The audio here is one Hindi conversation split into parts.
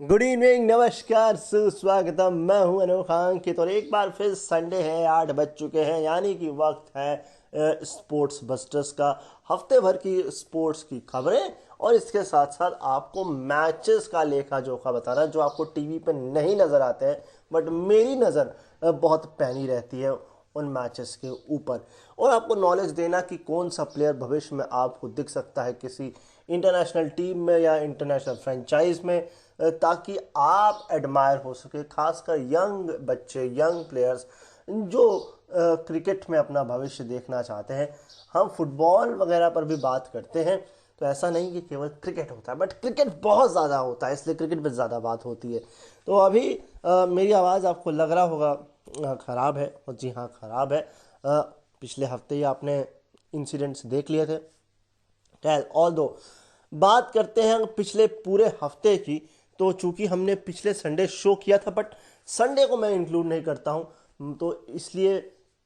गुड इवनिंग, नमस्कार, सुस्वागतम। मैं हूं अनोखा अंकित और एक बार फिर संडे है, 8 बज चुके हैं, यानी कि वक्त है स्पोर्ट्स बस्टर्स का। हफ्ते भर की स्पोर्ट्स की खबरें और इसके साथ साथ आपको मैचेस का लेखा जोखा बताना, जो आपको टीवी पे नहीं नज़र आते हैं बट मेरी नज़र बहुत पैनी रहती है उन मैचेस के ऊपर, और आपको नॉलेज देना कि कौन सा प्लेयर भविष्य में आपको दिख सकता है किसी इंटरनेशनल टीम में या इंटरनेशनल फ्रेंचाइज में, ताकि आप एडमायर हो सके, खासकर यंग बच्चे, यंग प्लेयर्स जो क्रिकेट में अपना भविष्य देखना चाहते हैं। हम फुटबॉल वगैरह पर भी बात करते हैं, तो ऐसा नहीं कि केवल क्रिकेट होता है, बट क्रिकेट बहुत ज़्यादा होता है, इसलिए क्रिकेट पर ज़्यादा बात होती है। तो अभी मेरी आवाज़ आपको लग रहा होगा ख़राब है, और जी हाँ, ख़राब है। पिछले हफ्ते ही आपने इंसिडेंट्स देख लिए थे। खैर, ऑल दो बात करते हैं पिछले पूरे हफ्ते की, तो चूंकि हमने पिछले संडे शो किया था बट संडे को मैं इंक्लूड नहीं करता हूं, तो इसलिए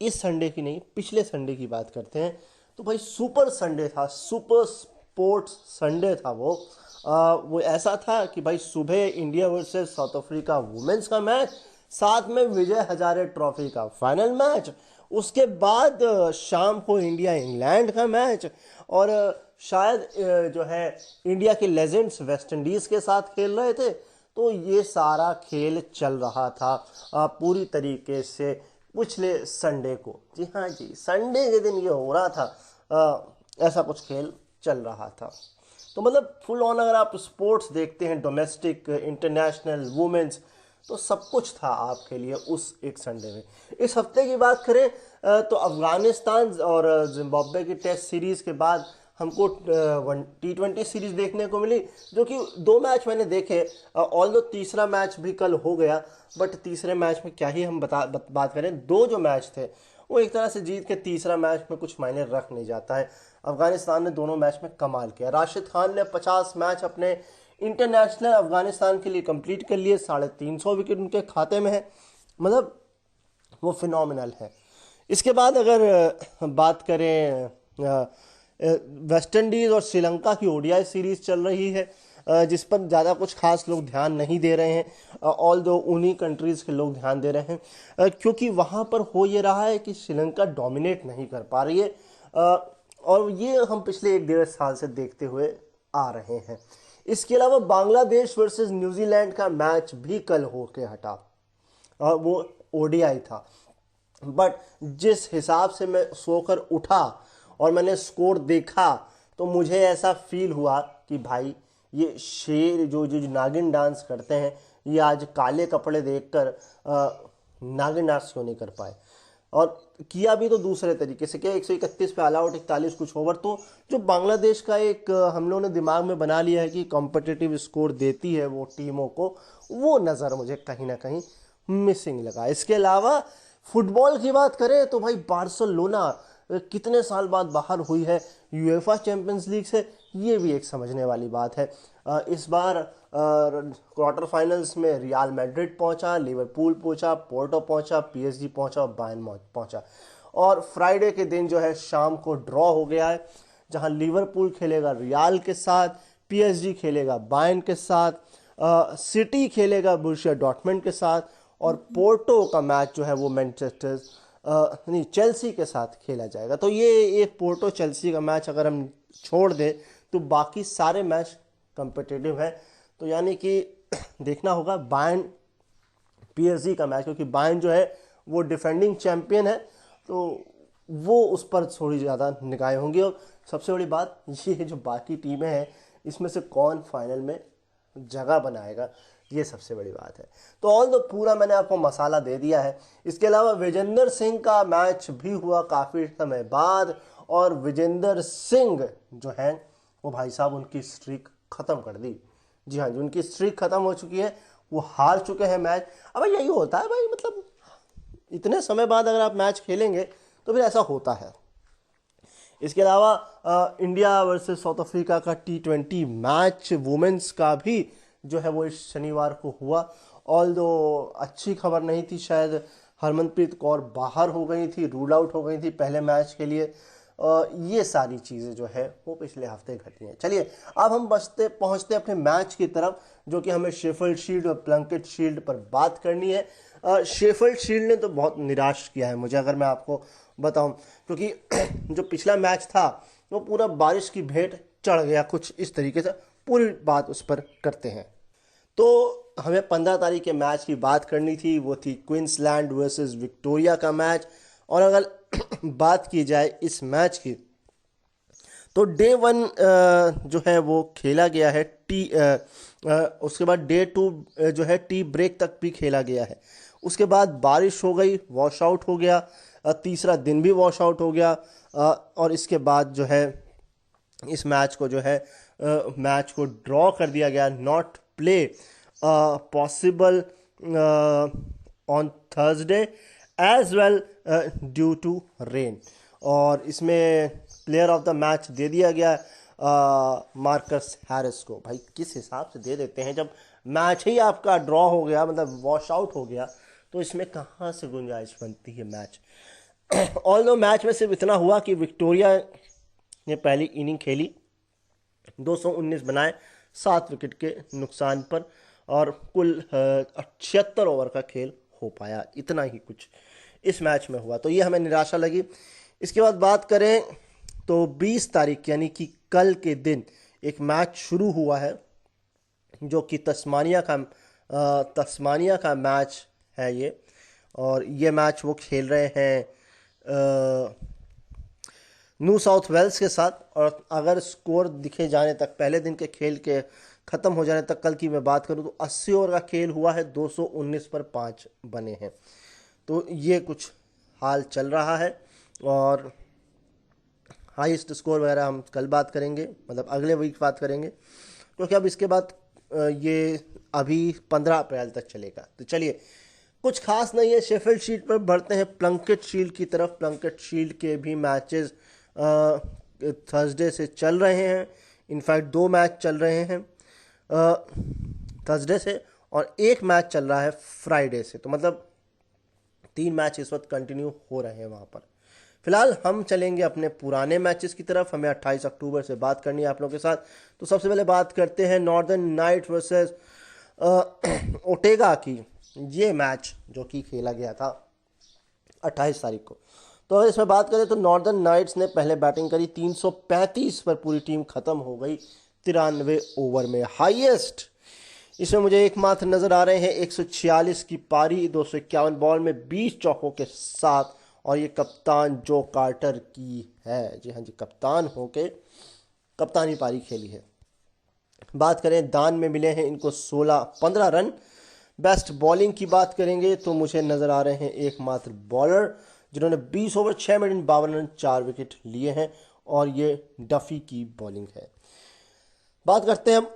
इस संडे की नहीं, पिछले संडे की बात करते हैं। तो भाई सुपर संडे था, सुपर स्पोर्ट्स संडे था वो ऐसा था कि भाई सुबह India versus South Africa women's का मैच, साथ में विजय हजारे ट्रॉफी का फाइनल मैच, उसके बाद शाम को इंडिया इंग्लैंड का मैच, और शायद जो है इंडिया के लेजेंड्स वेस्ट इंडीज के साथ खेल रहे थे। तो ये सारा खेल चल रहा था पूरी तरीके से पिछले संडे को। जी हाँ जी, संडे के दिन ये हो रहा था, ऐसा कुछ खेल चल रहा था। तो मतलब फुल ऑन अगर आप स्पोर्ट्स देखते हैं, डोमेस्टिक, इंटरनेशनल, वुमेन्स, तो सब कुछ था आपके लिए उस एक संडे में। इस हफ्ते की बात करें तो अफगानिस्तान और जिम्बाब्वे की टेस्ट सीरीज के बाद हमको T20 सीरीज देखने को मिली, जो कि दो मैच मैंने देखे। ऑल दो तीसरा मैच भी कल हो गया, बट तीसरे मैच में क्या ही हम बात करें, दो जो मैच थे वो एक तरह से जीत के तीसरा मैच में कुछ मायने रख नहीं जाता है। अफगानिस्तान ने दोनों मैच में कमाल किया। राशिद खान ने 50 मैच अपने इंटरनेशनल अफगानिस्तान के लिए कंप्लीट कर लिए, 350 विकेट उनके खाते में है। मतलब वो फिनोमिनल है। इसके बाद अगर बात करें वेस्ट इंडीज और श्रीलंका की ओडीआई सीरीज चल रही है, जिस पर ज़्यादा कुछ खास लोग ध्यान नहीं दे रहे हैं, ऑल दो उन्हीं कंट्रीज़ के लोग ध्यान दे रहे हैं, क्योंकि वहाँ पर हो ये रहा है कि श्रीलंका डोमिनेट नहीं कर पा रही है, और ये हम पिछले 1 डेढ़ साल से देखते हुए आ रहे हैं। इसके अलावा बांग्लादेश वर्सेस न्यूजीलैंड का मैच भी कल होके हटा, और वो ओडीआई था। बट जिस हिसाब से मैं सोकर उठा और मैंने स्कोर देखा, तो मुझे ऐसा फील हुआ कि भाई ये शेर जो नागिन डांस करते हैं, ये आज काले कपड़े देखकर नागिन डांस क्यों नहीं कर पाए। और किया भी तो दूसरे तरीके से, क्या 131 पे ऑल आउट, 41 कुछ ओवर। तो जो बांग्लादेश का एक हम लोगों ने दिमाग में बना लिया है कि कॉम्पिटिटिव स्कोर देती है वो टीमों को, वो नज़र मुझे कहीं ना कहीं मिसिंग लगा। इसके अलावा फुटबॉल की बात करें तो भाई बार्सिलोना कितने साल बाद बाहर हुई है यूएफा चैंपियंस लीग से, ये भी एक समझने वाली बात है। इस बार क्वार्टर फाइनल्स में रियल मैड्रिड पहुंचा, लिवरपूल पहुंचा, पोर्टो पहुंचा, पीएसजी पहुंचा और बायर्न पहुंचा। और फ्राइडे के दिन जो है शाम को ड्रॉ हो गया है, जहां लिवरपूल खेलेगा रियल के साथ, पीएसजी खेलेगा बायर्न के साथ, सिटी खेलेगा बोरुसिया डॉर्टमंड के साथ, और पोर्टो का मैच जो है वो मैनचेस्टर नहीं चेल्सी के साथ खेला जाएगा। तो ये एक पोर्टो चेल्सी का मैच अगर हम छोड़ दें तो बाकी सारे मैच कंपिटिटिव है। तो यानी कि देखना होगा बायर्न पीएसजी का मैच, क्योंकि बायर्न जो है वो डिफेंडिंग चैंपियन है, तो वो उस पर थोड़ी ज़्यादा निगाहें होंगी। और सबसे बड़ी बात ये है, जो बाकी टीमें हैं इसमें से कौन फाइनल में जगह बनाएगा, ये सबसे बड़ी बात है। तो ऑल दो पूरा मैंने आपको मसाला दे दिया है। इसके अलावा विजेंदर सिंह का मैच भी हुआ काफ़ी समय बाद, और विजेंदर सिंह जो है वो भाई साहब उनकी स्ट्रीक ख़त्म कर दी। जी हाँ जी, उनकी स्ट्रीक ख़त्म हो चुकी है, वो हार चुके हैं मैच। अब यही होता है भाई, मतलब इतने समय बाद अगर आप मैच खेलेंगे तो फिर ऐसा होता है। इसके अलावा इंडिया वर्सेस साउथ अफ्रीका का T20 मैच वुमेन्स का भी जो है वो इस शनिवार को हुआ। ऑल दो अच्छी खबर नहीं थी, शायद हरमनप्रीत कौर बाहर हो गई थी, रूल आउट हो गई थी पहले मैच के लिए। ये सारी चीज़ें जो है वो पिछले हफ्ते घटी हैं। चलिए अब हम बचते पहुंचते अपने मैच की तरफ, जो कि हमें शेफील्ड शील्ड और प्लंकेट शील्ड पर बात करनी है। शेफील्ड शील्ड ने तो बहुत निराश किया है मुझे, अगर मैं आपको बताऊं, क्योंकि जो पिछला मैच था वो पूरा बारिश की भेंट चढ़ गया, कुछ इस तरीके से। पूरी बात उस पर करते हैं। तो हमें 15 तारीख के मैच की बात करनी थी, वो थी क्वींसलैंड वर्सेस विक्टोरिया का मैच। और अगर बात की जाए इस मैच की, तो डे 1 जो है वो खेला गया है उसके बाद डे 2 जो है टी ब्रेक तक भी खेला गया है। उसके बाद बारिश हो गई, वॉश आउट हो गया, तीसरा दिन भी वॉश आउट हो गया, और इसके बाद जो है इस मैच को जो है मैच को ड्रॉ कर दिया गया, not play possible on Thursday as well due to rain. और इसमें प्लेयर ऑफ द मैच दे दिया गया मार्कस हैरिस को। भाई किस हिसाब से दे देते हैं, जब मैच ही आपका ड्रॉ हो गया, मतलब वॉश आउट हो गया, तो इसमें कहाँ से गुंजाइश बनती है मैच। ऑल्दो मैच में सिर्फ इतना हुआ कि विक्टोरिया ने पहली इनिंग खेली, 219 बनाए 7 विकेट के नुकसान पर, और कुल 76 ओवर का खेल हो पाया। इतना ही कुछ इस मैच में हुआ, तो ये हमें निराशा लगी। इसके बाद बात करें तो 20 तारीख यानी कि कल के दिन एक मैच शुरू हुआ है, जो कि तस्मानिया का मैच है ये। और ये मैच वो खेल रहे हैं न्यू साउथ वेल्स के साथ। और अगर स्कोर दिखे जाने तक, पहले दिन के खेल के ख़त्म हो जाने तक कल की मैं बात करूं, तो 80 ओवर का खेल हुआ है, 219 पर 5 बने हैं। तो ये कुछ हाल चल रहा है। और हाईएस्ट स्कोर वगैरह हम कल बात करेंगे, मतलब अगले वीक बात करेंगे, क्योंकि अब इसके बाद ये अभी 15 अप्रैल तक चलेगा। तो चलिए, कुछ खास नहीं है, शेफील्ड शील्ड पर बढ़ते हैं प्लंकेट शील्ड की तरफ। प्लंकेट शील्ड के भी मैचेस थर्सडे से चल रहे हैं। इनफैक्ट 2 मैच चल रहे हैं थर्सडे से, और 1 मैच चल रहा है फ्राइडे से। तो मतलब 3 मैच इस वक्त कंटिन्यू हो रहे हैं वहाँ पर। फिलहाल हम चलेंगे अपने पुराने मैचेस की तरफ। हमें 28 अक्टूबर से बात करनी है आप लोगों के साथ। तो सबसे पहले बात करते हैं नॉर्दर्न नाइट वर्सेस ओटेगा की। ये मैच जो कि खेला गया था 28 तारीख को। तो अगर इसमें बात करें तो नॉर्दर्न नाइट्स ने पहले बैटिंग करी, 335 पर पूरी टीम खत्म हो गई 93 ओवर में। हाईएस्ट इसमें मुझे एकमात्र नजर आ रहे हैं 146 की पारी 251 बॉल में 20 चौकों के साथ, और ये कप्तान जो कार्टर की है। जी हाँ जी, कप्तान होके कप्तानी पारी खेली है। बात करें दान में मिले हैं इनको 15 रन। बेस्ट बॉलिंग की बात करेंगे तो मुझे नजर आ रहे हैं एकमात्र बॉलर जिन्होंने 20 ओवर 6 मिनट 52 रन 4 विकेट लिए हैं, और ये डफी की बॉलिंग है। बात करते हैं हम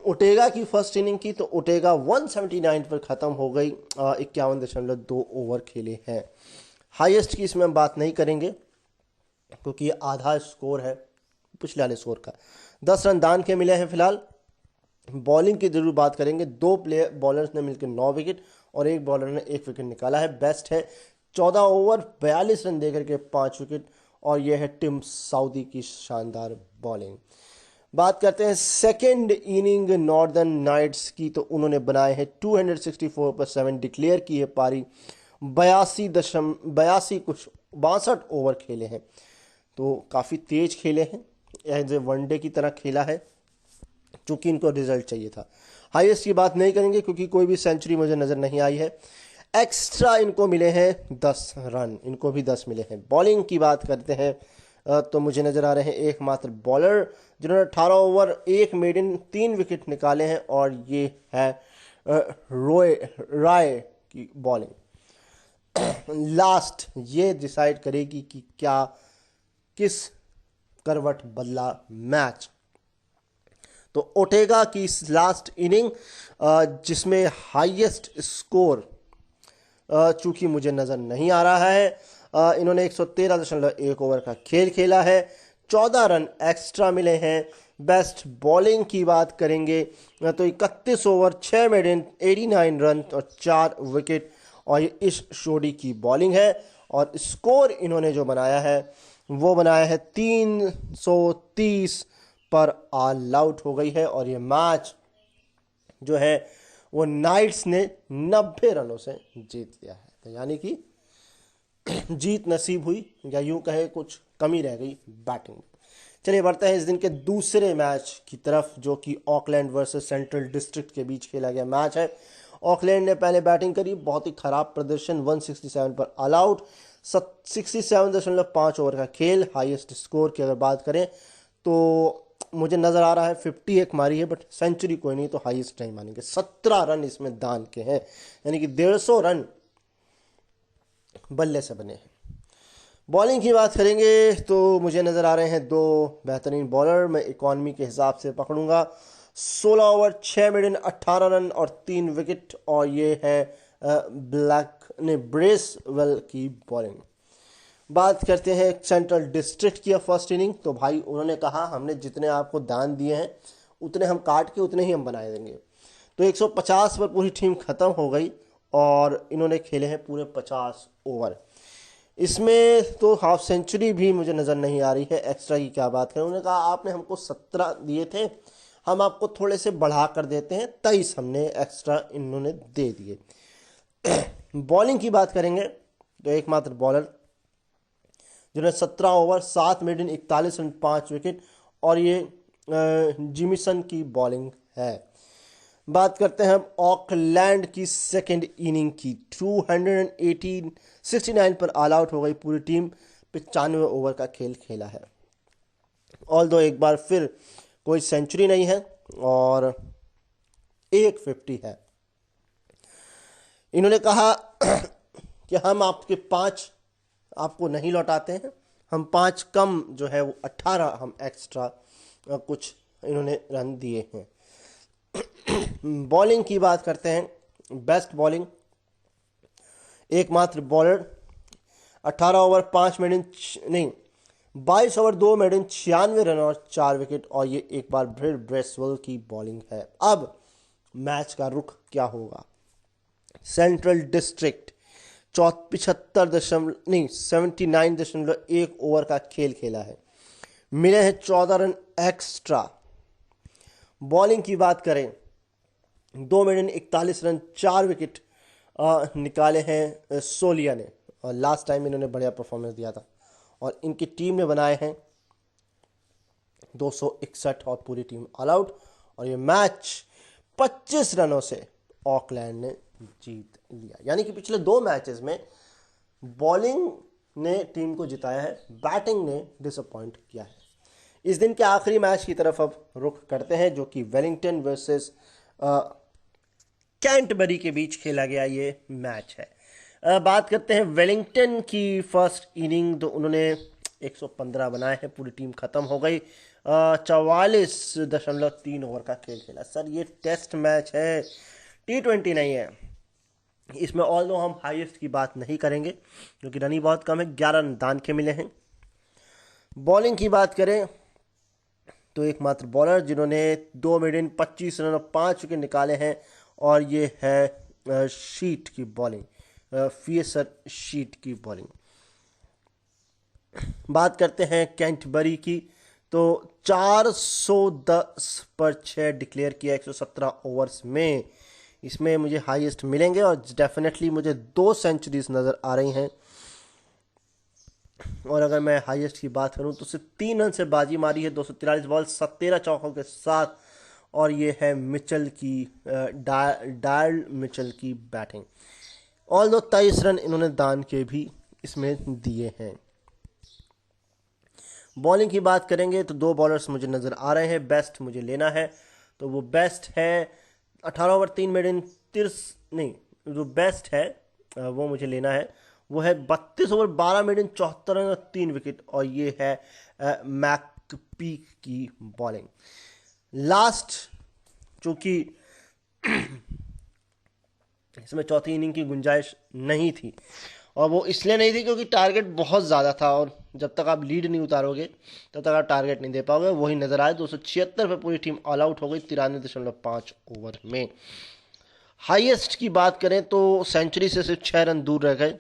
ओटेगा की फर्स्ट इनिंग की। तो ओटेगा 179 पर ख़त्म हो गई, 51.2 ओवर खेले हैं। हाईएस्ट की इसमें हम बात नहीं करेंगे, क्योंकि ये आधा स्कोर है पिछले वाले स्कोर का। 10 रन दान के मिले हैं। फिलहाल बॉलिंग की जरूर बात करेंगे। 2 बॉलर्स ने मिलकर 9 विकेट, और एक बॉलर ने 1 विकेट निकाला है। बेस्ट है 14 ओवर 42 रन देकर के 5 विकेट, और यह है टिम साउदी की शानदार बॉलिंग। बात करते हैं सेकेंड इनिंग नॉर्दर्न नाइट्स की। तो उन्होंने बनाए हैं 264 पर 7 डिक्लेयर की है पारी। 62 ओवर खेले हैं, तो काफ़ी तेज खेले हैं, एज ए वनडे की तरह खेला है, चूँकि इनको रिजल्ट चाहिए था। हाईएस्ट की बात नहीं करेंगे क्योंकि कोई भी सेंचुरी मुझे नज़र नहीं आई है। एक्स्ट्रा इनको मिले हैं 10 रन, इनको भी 10 मिले हैं। बॉलिंग की बात करते हैं तो मुझे नज़र आ रहे हैं एकमात्र बॉलर जिन्होंने 18 ओवर 1 मेडन 3 विकेट निकाले हैं, और ये है राय की बॉलिंग। लास्ट ये डिसाइड करेगी कि क्या किस करवट बदला मैच। तो ओटेगा की लास्ट इनिंग जिसमें हाईएस्ट स्कोर चूंकि मुझे नज़र नहीं आ रहा है, इन्होंने 113.1 ओवर का खेल खेला है। 14 रन एक्स्ट्रा मिले हैं। बेस्ट बॉलिंग की बात करेंगे तो 31 ओवर 6 मेडन 89 रन और 4 विकेट, और ये इस शोडी की बॉलिंग है। और स्कोर इन्होंने जो बनाया है वो बनाया है 330 पर ऑल आउट हो गई है, और ये मैच जो है वो नाइट्स ने 90 रनों से जीत लिया है। तो यानी कि जीत नसीब हुई, या यूं कहे कुछ कमी रह गई बैटिंग में। चलिए बढ़ते हैं इस दिन के दूसरे मैच की तरफ, जो कि ऑकलैंड वर्सेस सेंट्रल डिस्ट्रिक्ट के बीच खेला गया मैच है। ऑकलैंड ने पहले बैटिंग करी, बहुत ही खराब प्रदर्शन, 167 पर ऑल आउट, 67.5 ओवर का खेल। हाईएस्ट स्कोर की अगर बात करें तो मुझे नज़र आ रहा है 51 मारी है, बट सेंचुरी कोई नहीं, तो हाईएस्ट नहीं मानेंगे। 17 रन इसमें दान के हैं, यानी कि 150 रन बल्ले से बने हैं। बॉलिंग की बात करेंगे तो मुझे नज़र आ रहे हैं दो बेहतरीन बॉलर, मैं इकॉनमी के हिसाब से पकड़ूंगा। 16 ओवर 6 मिनट 18 रन और 3 विकेट, और ये है ब्रेसवेल की बॉलिंग। बात करते हैं सेंट्रल डिस्ट्रिक्ट की फर्स्ट इनिंग, तो भाई उन्होंने कहा हमने जितने आपको दान दिए हैं उतने हम काट के उतने ही हम बनाए देंगे। तो 150 पर पूरी टीम खत्म हो गई, और इन्होंने खेले हैं पूरे 50 ओवर। इसमें तो हाफ सेंचुरी भी मुझे नज़र नहीं आ रही है। एक्स्ट्रा की क्या बात करें, उन्होंने कहा आपने हमको 17 दिए थे, हम आपको थोड़े से बढ़ा कर देते हैं, 23 हमने एक्स्ट्रा इन्होंने दे दिए। बॉलिंग की बात करेंगे तो एकमात्र बॉलर जिन्होंने 17 ओवर 7 मिनट 41 रन 5 विकेट, और ये जिमिसन की बॉलिंग है। बात करते हैं ऑकलैंड की सेकेंड इनिंग की। 269 पर ऑल आउट हो गई पूरी टीम, 95 ओवर का खेल खेला है। ऑल्दो एक बार फिर कोई सेंचुरी नहीं है और 150 है। इन्होंने कहा कि हम आपके 5 आपको नहीं लौटाते हैं, हम 5 कम जो है वो 18 हम एक्स्ट्रा कुछ इन्होंने रन दिए हैं। बॉलिंग की बात करते हैं, बेस्ट बॉलिंग एकमात्र बॉलर 18 ओवर 5 मिनट नहीं 22 ओवर 2 मिनट 96 रन और 4 विकेट, और ये एक बार फिर ब्रेसवेल की बॉलिंग है। अब मैच का रुख क्या होगा। सेंट्रल डिस्ट्रिक्ट 79.1 ओवर का खेल खेला है, मिले हैं 14 रन एक्स्ट्रा। बॉलिंग की बात करें 2 मिनट 41 रन 4 विकेट निकाले हैं सोलिया ने, और लास्ट टाइम इन्होंने बढ़िया परफॉर्मेंस दिया था, और इनकी टीम ने बनाए हैं 261 और पूरी टीम ऑल आउट, और ये मैच 25 रनों से ऑकलैंड ने जीत लिया। यानी कि पिछले 2 मैचेस में बॉलिंग ने टीम को जिताया है, बैटिंग ने डिसअपॉइंट किया है। इस दिन के आखिरी मैच की तरफ अब रुख करते हैं, जो कि वेलिंगटन वर्सेस कैंटबरी के बीच खेला गया ये मैच है। बात करते हैं वेलिंगटन की फर्स्ट इनिंग, तो उन्होंने 115 बनाए हैं, पूरी टीम खत्म हो गई। 44.3 ओवर का खेल खेला। सर ये टेस्ट मैच है, T20 नहीं है। इसमें ऑल्दो हम हाईएस्ट की बात नहीं करेंगे क्योंकि रन ही बहुत कम है, 11 रन दान के मिले हैं। बॉलिंग की बात करें तो एकमात्र बॉलर जिन्होंने 2 मिनट 25 रन और 5 विकेट निकाले हैं, और ये है शीट की बॉलिंग, फियसर शीट की बॉलिंग। बात करते हैं कैंटबरी की, तो 410 पर 6 डिक्लेयर किया 117 ओवर्स में। इसमें मुझे हाईएस्ट मिलेंगे, और डेफिनेटली मुझे 2 सेंचुरीज नज़र आ रही हैं। और अगर मैं हाईएस्ट की बात करूं तो सिर्फ 3 रन से बाजी मारी है, 243 बॉल 17 चौकों के साथ, और ये है मिचेल की डायल मिचेल की बैटिंग। ऑल्दो 23 रन इन्होंने दान के भी इसमें दिए हैं। बॉलिंग की बात करेंगे तो 2 बॉलर्स मुझे नज़र आ रहे हैं, बेस्ट मुझे लेना है तो वो बेस्ट है 18 ओवर 3 मिनट 30 नहीं, जो बेस्ट है वो मुझे लेना है, वो है 32 ओवर 12 मिनट 74 रन और 3 विकेट, और ये है मैकपीक की बॉलिंग। लास्ट चूंकि इसमें चौथी इनिंग की गुंजाइश नहीं थी, और वो इसलिए नहीं थी क्योंकि टारगेट बहुत ज़्यादा था, और जब तक आप लीड नहीं उतारोगे तब तक आप टारगेट नहीं दे पाओगे। वही नज़र आए, 276 पर पूरी टीम ऑल आउट हो गई 93.5 ओवर में। हाईएस्ट की बात करें तो सेंचुरी से सिर्फ 6 रन दूर रह गए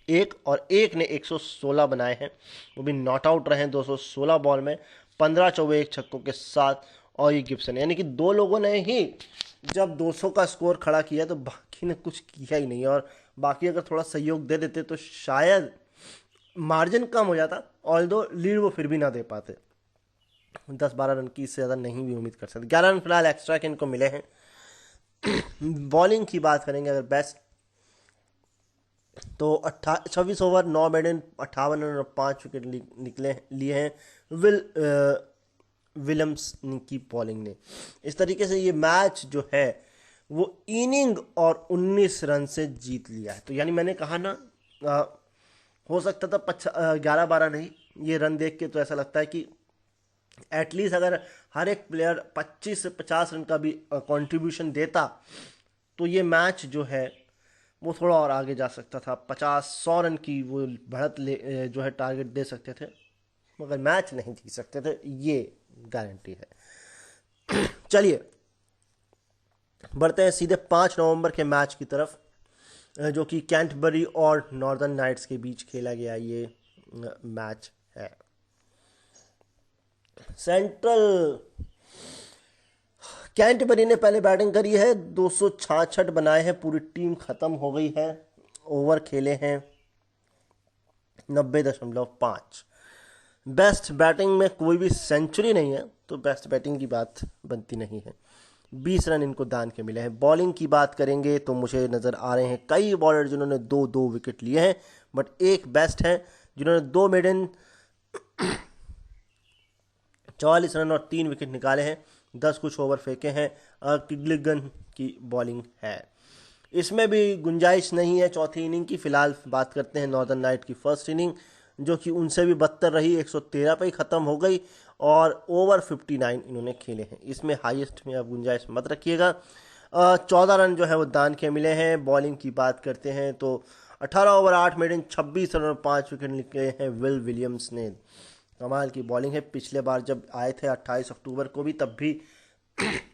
एक ने 116 बनाए हैं, वो भी नॉट आउट रहे 216 बॉल में, 15 चौके 1 छक्कों के साथ, और ये गिब्सन, यानी कि दो लोगों ने ही जब 200 का स्कोर खड़ा किया तो बाकी ने कुछ किया ही नहीं, और बाकी अगर थोड़ा सहयोग दे देते तो शायद मार्जिन कम हो जाता, ऑल्दो लीड वो फिर भी ना दे पाते। 10-12 रन की इससे ज़्यादा नहीं भी उम्मीद कर सकते। 11 रन फिलहाल एक्स्ट्रा के इनको मिले हैं। बॉलिंग की बात करेंगे अगर बेस्ट, तो 26 ओवर 9 मेडन 58 रन और 5 विकेट निकले लिए हैं विलियम्स की बॉलिंग ने। इस तरीके से ये मैच जो है वो इनिंग और 19 रन से जीत लिया है। तो यानी मैंने कहा ना, हो सकता था 11-12 नहीं, ये रन देख के तो ऐसा लगता है कि एटलीस्ट अगर हर एक प्लेयर 25 से 50 रन का भी कंट्रीब्यूशन देता तो ये मैच जो है वो थोड़ा और आगे जा सकता था। 50-100 रन की वो बढ़त जो है टारगेट दे सकते थे, मगर मैच नहीं जीत सकते थे, ये गारंटी है। चलिए बढ़ते हैं सीधे 5 नवंबर के मैच की तरफ, जो कि कैंटरबरी और नॉर्दर्न नाइट्स के बीच खेला गया ये मैच है। सेंट्रल कैंटरबरी ने पहले बैटिंग करी है, 266 बनाए हैं, पूरी टीम खत्म हो गई है, ओवर खेले हैं 90.5। बेस्ट बैटिंग में कोई भी सेंचुरी नहीं है, तो बेस्ट बैटिंग की बात बनती नहीं है। 20 रन इनको दान के मिले हैं। बॉलिंग की बात करेंगे तो मुझे नज़र आ रहे हैं कई बॉलर जिन्होंने 2-2 विकेट लिए हैं, बट एक बेस्ट है जिन्होंने 2 मेडन 44 रन और 3 विकेट निकाले हैं, 10 कुछ ओवर फेंके हैं। किगलिगन की बॉलिंग है, इसमें भी गुंजाइश नहीं है चौथी इनिंग की। फिलहाल बात करते हैं नॉर्दर्न नाइट की फर्स्ट इनिंग, जो कि उनसे भी बदतर रही, 113 पे ही ख़त्म हो गई और ओवर 59 इन्होंने खेले हैं। इसमें हाईएस्ट में आप गुंजाइश मत रखिएगा। 14 रन जो है वो दान के मिले हैं। बॉलिंग की बात करते हैं तो 18 ओवर 8 मेडन 26 रन और 5 विकेट निकले हैं विल विलियम्स ने। कमाल की बॉलिंग है। पिछले बार जब आए थे 28 अक्टूबर को भी, तब भी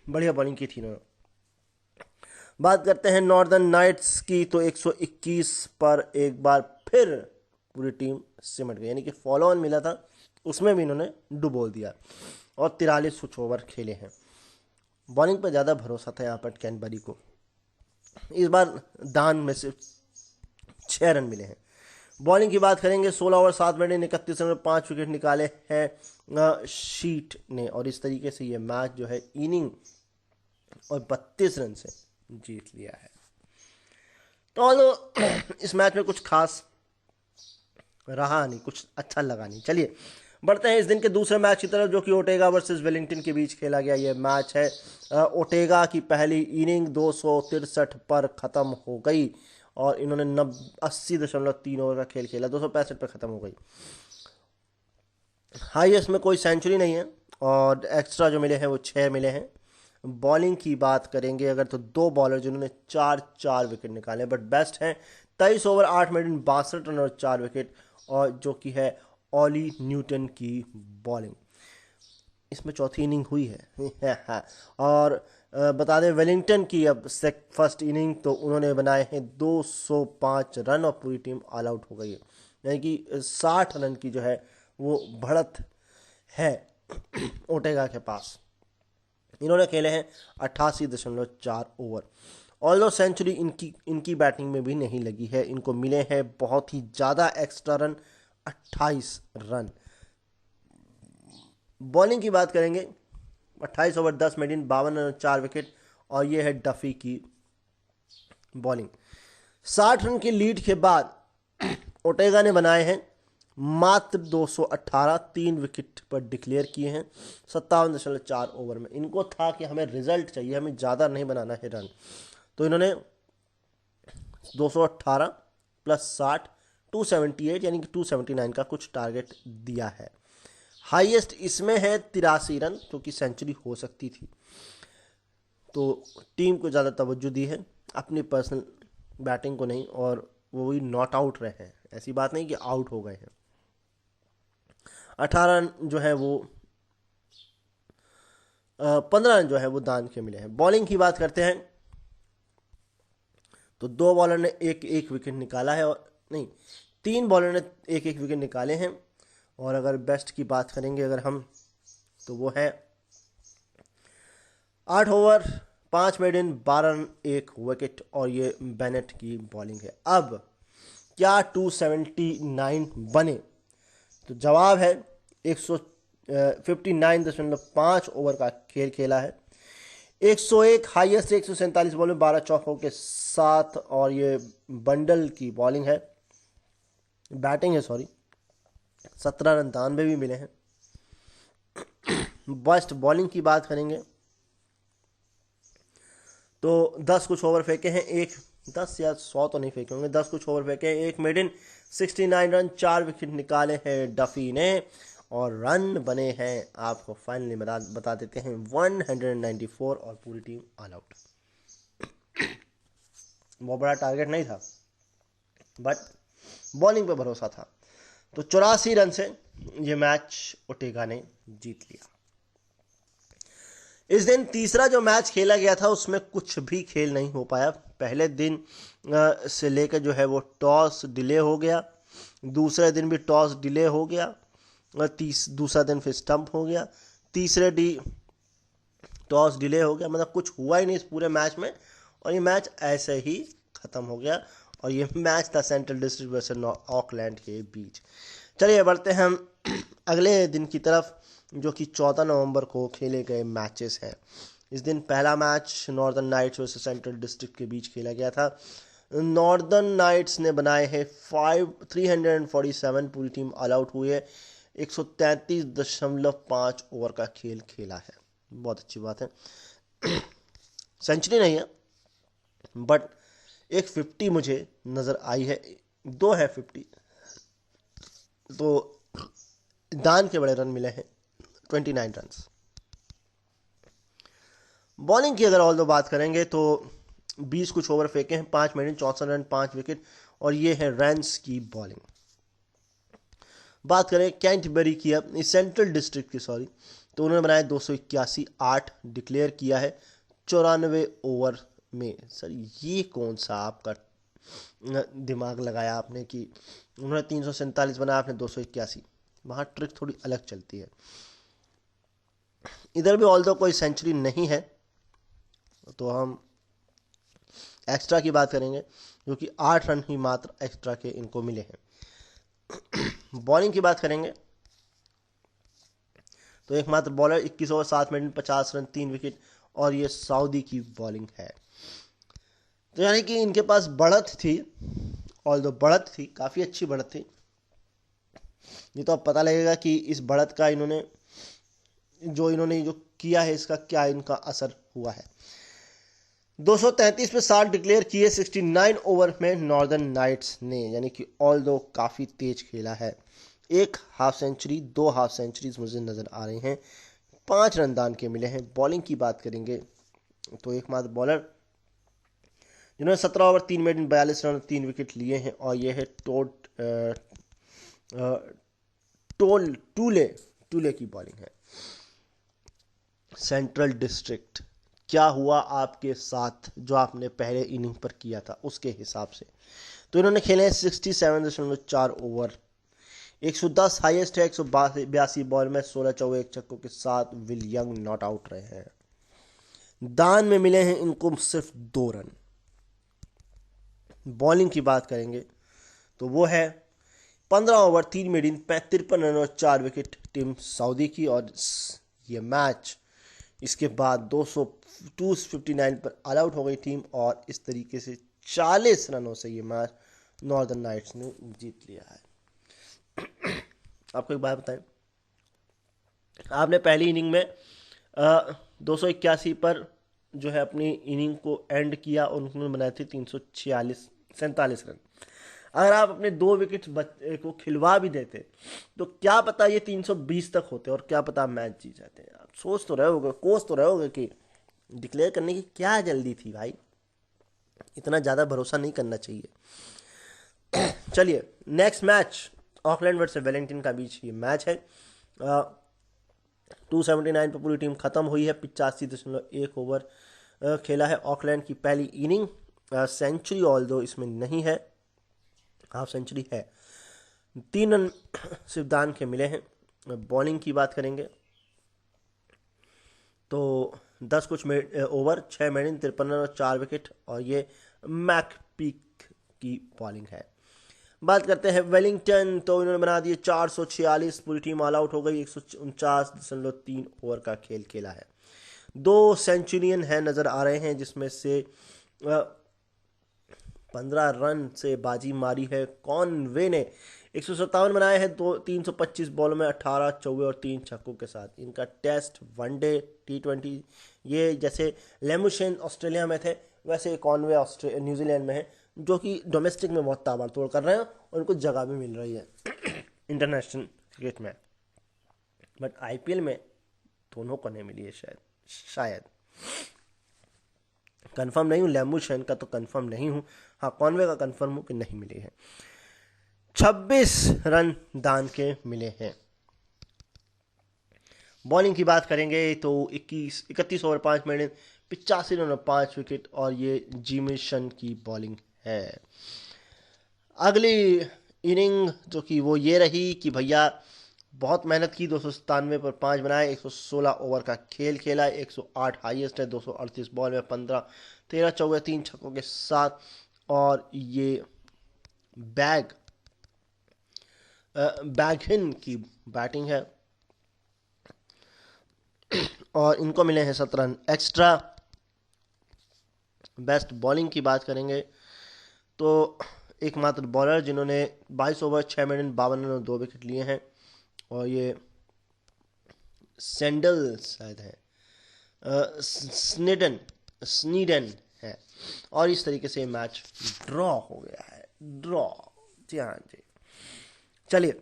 बढ़िया बॉलिंग की थी इन्होंने। बात करते हैं नॉर्दर्न नाइट्स की, तो 121 पर एक बार फिर पूरी टीम सिमट गई, यानी कि फॉलो ऑन मिला था उसमें भी इन्होंने डुबोल दिया और 43 कुछ ओवर खेले हैं। बॉलिंग पर ज़्यादा भरोसा था यहाँ पर कैनबरी को। इस बार दान में सिर्फ 6 रन मिले हैं। बॉलिंग की बात करेंगे, 16 ओवर 7 मिनट 31 रन में 5 विकेट निकाले हैं शीट ने, और इस तरीके से ये मैच जो है इनिंग और 32 रन से जीत लिया है। तो इस मैच में कुछ खास रहा नहीं, कुछ अच्छा लगा नहीं। चलिए बढ़ते हैं इस दिन के दूसरे मैच की तरफ, जो कि ओटेगा वर्सेस वेलिंगटन के बीच खेला गया ये मैच है। ओटेगा की पहली इनिंग 263 पर ख़त्म हो गई और इन्होंने 80.3 ओवर का खेल खेला, 265 पर ख़त्म हो गई। हाईएस्ट में कोई सेंचुरी नहीं है और एक्स्ट्रा जो मिले हैं वो 6 मिले हैं। बॉलिंग की बात करेंगे अगर तो 2 बॉलर जिन्होंने 4 विकेट निकाले, बट बेस्ट हैं 23 ओवर 8 मिनट 62 रन और 4 विकेट, और जो कि है ऑली न्यूटन की बॉलिंग। इसमें चौथी इनिंग हुई है। और बता दें वेलिंगटन की अब फर्स्ट इनिंग, तो उन्होंने बनाए हैं 205 रन और पूरी टीम ऑल आउट हो गई है, यानी कि 60 रन की जो है वो बढ़त है ओटेगा के पास। इन्होंने खेले हैं 88.4 ओवर। ऑल्दो सेंचुरी इनकी बैटिंग में भी नहीं लगी है, इनको मिले हैं बहुत ही ज़्यादा एक्स्ट्रा रन, 28 रन। बॉलिंग की बात करेंगे, 28 ओवर 10 मिनट 52 रन 4 विकेट, और ये है डफी की बॉलिंग। 60 रन की लीड के बाद ओटेगा ने बनाए हैं मात्र 218, 3 विकेट पर डिक्लेयर किए हैं 57.4 ओवर में। इनको था कि हमें रिजल्ट चाहिए, हमें ज़्यादा नहीं बनाना है रन, तो इन्होंने 218 प्लस 60 278 यानी कि 279 का कुछ टारगेट दिया है। हाईएस्ट इसमें है 83 रन, जो कि सेंचुरी हो सकती थी। तो टीम को ज़्यादा तवज्जो दी है, अपनी पर्सनल बैटिंग को नहीं, और वो भी नॉट आउट रहे हैं, ऐसी बात नहीं कि आउट हो गए हैं। 18 रन जो है वो 15 रन जो है वो दान के मिले हैं। बॉलिंग की बात करते हैं तो 2 बॉलर ने एक विकेट निकाला है, और नहीं 3 बॉलर ने एक विकेट निकाले हैं। और अगर बेस्ट की बात करेंगे अगर हम, तो वो है 8 ओवर 5 मेडन 12 रन 1 विकेट और ये बेनेट की बॉलिंग है। अब क्या 279 बने? तो जवाब है 159.5 ओवर का खेल खेला है। 101 हाईएस्ट 147 बॉल में 12 चौकों के साथ और ये बंडल की बॉलिंग है, बैटिंग है सॉरी। 17 रन 93 भी मिले हैं। बेस्ट बॉलिंग की बात करेंगे तो 10 कुछ ओवर फेंके हैं, 10 या 100 तो नहीं फेंके होंगे, 10 कुछ ओवर फेंके हैं, 1 मेडन 69 रन 4 विकेट निकाले हैं डफी ने और रन बने हैं आपको फाइनली बता देते हैं 194 और पूरी टीम ऑल आउट। बहुत बड़ा टारगेट नहीं था बट बॉलिंग पे भरोसा था। तो 84 रन से ये मैच ओटेगा ने जीत लिया। इस दिन तीसरा जो मैच खेला गया था उसमें कुछ भी खेल नहीं हो पाया। पहले दिन से लेकर जो है वो टॉस डिले हो गया, दूसरे दिन भी टॉस डिले हो गया और दूसरा दिन फिर स्टंप हो गया, तीसरे डी टॉस डिले हो गया, मतलब कुछ हुआ ही नहीं इस पूरे मैच में और ये मैच ऐसे ही ख़त्म हो गया। और ये मैच था सेंट्रल डिस्ट्रिक्ट वर्सेस ऑकलैंड के बीच। चलिए बढ़ते हैं हम अगले दिन की तरफ जो कि 14 नवंबर को खेले गए मैचेस हैं। इस दिन पहला match Northern Knights versus Central District के बीच खेला गया था। नॉर्दर्न नाइट्स ने बनाए हैं 347, पूरी टीम ऑल आउट हुई है। 133.5 ओवर का खेल खेला है, बहुत अच्छी बात है। सेंचुरी नहीं है बट एक 50 मुझे नज़र आई है, 2 है 50, तो दान के बड़े रन मिले हैं 29 रन। बॉलिंग की अगर ऑल दो बात करेंगे तो 20 कुछ ओवर फेंके हैं, 5 मिनट 64 रन 5 विकेट और ये है रन्स की बॉलिंग। बात करें कैंटरबरी की, अब सेंट्रल डिस्ट्रिक्ट की सॉरी, तो उन्होंने बनाया 281, 8 डिक्लेयर किया है 94 ओवर में। सर ये कौन सा आपका दिमाग लगाया आपने कि उन्होंने 347 बनाया, आपने 281, वहाँ ट्रिक थोड़ी अलग चलती है। इधर भी ऑल दो कोई सेंचुरी नहीं है तो हम एक्स्ट्रा की बात करेंगे जो कि 8 रन ही मात्र एक्स्ट्रा के इनको मिले हैं। बॉलिंग की बात करेंगे तो एकमात्र bowler 21 over 7 minute 50 run 3 wicket और ये सऊदी की बॉलिंग है। तो यानी कि इनके पास बढ़त थी, ऑल दो बढ़त थी, काफ़ी अच्छी बढ़त थी। ये तो अब पता लगेगा कि इस बढ़त का इन्होंने जो किया है इसका क्या इनका असर हुआ है। 233 पे 60 डिक्लेयर किए 69 ओवर में नॉर्दर्न नाइट्स ने, यानी कि ऑल दो काफ़ी तेज खेला है। 1 हाफ सेंचुरी 2 हाफ सेंचुरीज मुझे नज़र आ रही हैं, 5 रन दान के मिले हैं। बॉलिंग की बात करेंगे तो एकमात्र बॉलर जिन्होंने 17 ओवर 3 मिनट 42 रन 3 विकेट लिए हैं और ये है टूले की बॉलिंग है। सेंट्रल डिस्ट्रिक्ट, क्या हुआ आपके साथ जो आपने पहले इनिंग पर किया था उसके हिसाब से? तो इन्होंने खेले हैं 67.4 ओवर, 110 हाईएस्ट है, 182 बॉल में 16 चौके 1 छक्कों के साथ विल यंग नॉट आउट रहे हैं। दान में मिले हैं इनको सिर्फ 2 रन। बॉलिंग की बात करेंगे तो वो है 15 ओवर 3 मिनट 53 रन और 4 विकेट टीम सऊदी की और ये मैच इसके बाद 259 पर ऑल आउट हो गई टीम और इस तरीके से 40 रनों से ये मैच नॉर्दर्न नाइट्स ने जीत लिया है। आपको एक बात बताएं, आपने पहली इनिंग में 281 पर जो है अपनी इनिंग को एंड किया और उन्होंने बनाए थे 347 रन। अगर आप अपने 2 विकेट को खिलवा भी देते तो क्या पता ये 320 तक होते और क्या पता मैच जीत जाते। आप सोच तो रहे होगे, कोस तो रहे होगे कि डिक्लेयर करने की क्या जल्दी थी भाई, इतना ज़्यादा भरोसा नहीं करना चाहिए। चलिए next match Auckland versus Wellington का बीच ये मैच है। 279 पर पूरी टीम खत्म हुई है, 85.1 ओवर खेला है। ऑकलैंड की पहली इनिंग, सेंचुरी ऑल दो इसमें नहीं है, हाफ सेंचुरी है। 3 रन सिवदान के मिले हैं। बॉलिंग की बात करेंगे तो 10 कुछ ओवर 6 मेडिन 53 रन और 4 विकेट, और ये मैकपीक की बॉलिंग है। बात करते हैं वेलिंगटन, तो इन्होंने बना दिए 446, पूरी टीम ऑल आउट हो गई। 149.3 ओवर का खेल खेला है। 2 सेंचुरियन है नजर आ रहे हैं, जिसमें से 15 रन से बाजी मारी है कॉनवे ने। 157 बनाए हैं 325 बॉलों में, 18 चौके और 3 छक्कों के साथ। इनका टेस्ट, वनडे, T20, ये जैसे लेमुशन ऑस्ट्रेलिया में थे, वैसे कॉनवे न्यूजीलैंड में है, जो कि डोमेस्टिक में बहुत ताबड़तोड़ कर रहे हैं और उनको जगह भी मिल रही है इंटरनेशनल क्रिकेट में। बट IPL में दोनों को नहीं मिली है शायद कंफर्म नहीं हूँ। लेमुशन का तो कंफर्म नहीं हूँ, हाँ कॉनवे का कंफर्म हूँ कि नहीं मिली है। 26 रन दान के मिले हैं। बॉलिंग की बात करेंगे तो 31 ओवर 5 मिनट 85 रन और 5 विकेट, और ये जिमिशन की बॉलिंग है। अगली इनिंग जो कि वो ये रही कि भैया बहुत मेहनत की, 297 पर 5 बनाए, 116 ओवर का खेल खेला, 108 हाईएस्ट है, 238 बॉल में 13 चौके 3 छक्कों के साथ, और ये बैगहिन की बैटिंग है, और इनको मिले हैं 17 रन एक्स्ट्रा। बेस्ट बॉलिंग की बात करेंगे तो एकमात्र बॉलर जिन्होंने 22 ओवर 6 मिनट 52 रन और 2 विकेट लिए हैं, और ये सैंडल शायद है, स्नीडन है, और इस तरीके से मैच ड्रॉ हो गया है। ड्रॉ, जी हाँ जी। चलिए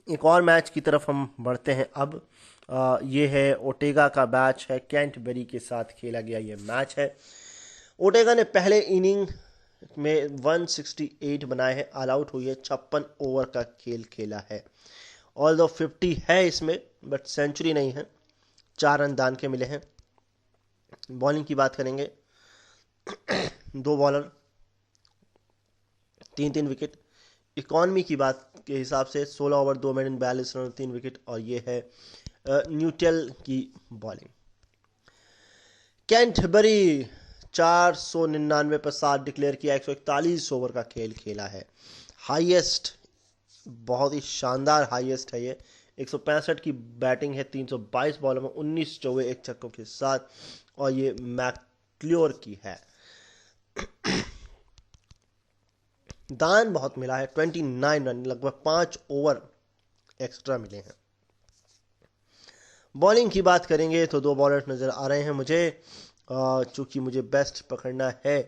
एक और मैच की तरफ हम बढ़ते हैं अब। ये है ओटेगा का मैच है, कैंटबरी के साथ खेला गया ये मैच है। ओटेगा ने पहले इनिंग में 168 बनाए हैं, ऑल आउट हुई है, 56 ओवर का खेल खेला है। ऑल्दो 50 है इसमें, बट सेंचुरी नहीं है। 4 रन दान के मिले हैं। बॉलिंग की बात करेंगे 2 बॉलर 3 विकेट। इकॉनमी की बात के हिसाब से 16 ओवर 2 मिनट 42 रन और 3 विकेट, और ये है न्यूटेल की बॉलिंग। कैंटबरी 499 पर 7 डिक्लेयर किया, 141 ओवर का खेल खेला है। हाईएस्ट, बहुत ही शानदार हाईएस्ट है ये, 165 की बैटिंग है, 322 बॉलों में 19 चौके 1 छक्कों के साथ, और ये मैक्ल्योर की है। दान बहुत मिला है, 29 रन, लगभग 5 ओवर एक्स्ट्रा मिले हैं। बॉलिंग की बात करेंगे तो 2 बॉलर्स नजर आ रहे हैं मुझे, चूंकि मुझे बेस्ट पकड़ना है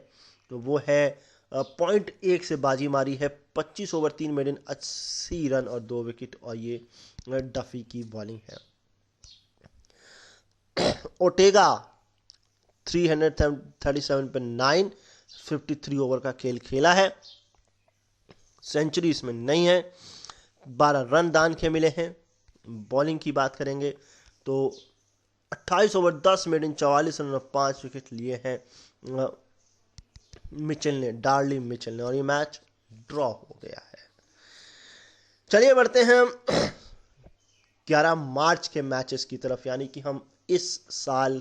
तो वो है 0.1 से बाजी मारी है, 25 ओवर 3 मिनट 80 रन और 2 विकेट, और ये डफी की बॉलिंग है। ओटेगा 337 पर 9, 53 ओवर का खेल खेला है। सेंचुरी इसमें नहीं है। 12 रन दान के मिले हैं। बॉलिंग की बात करेंगे तो 28 ओवर 10 मिनट 44 रन और 5 विकेट लिए हैं डार्ली मिचेल ने, और ये मैच ड्रॉ हो गया है। चलिए बढ़ते हैं 11 मार्च के मैचेस की तरफ, यानी कि हम इस साल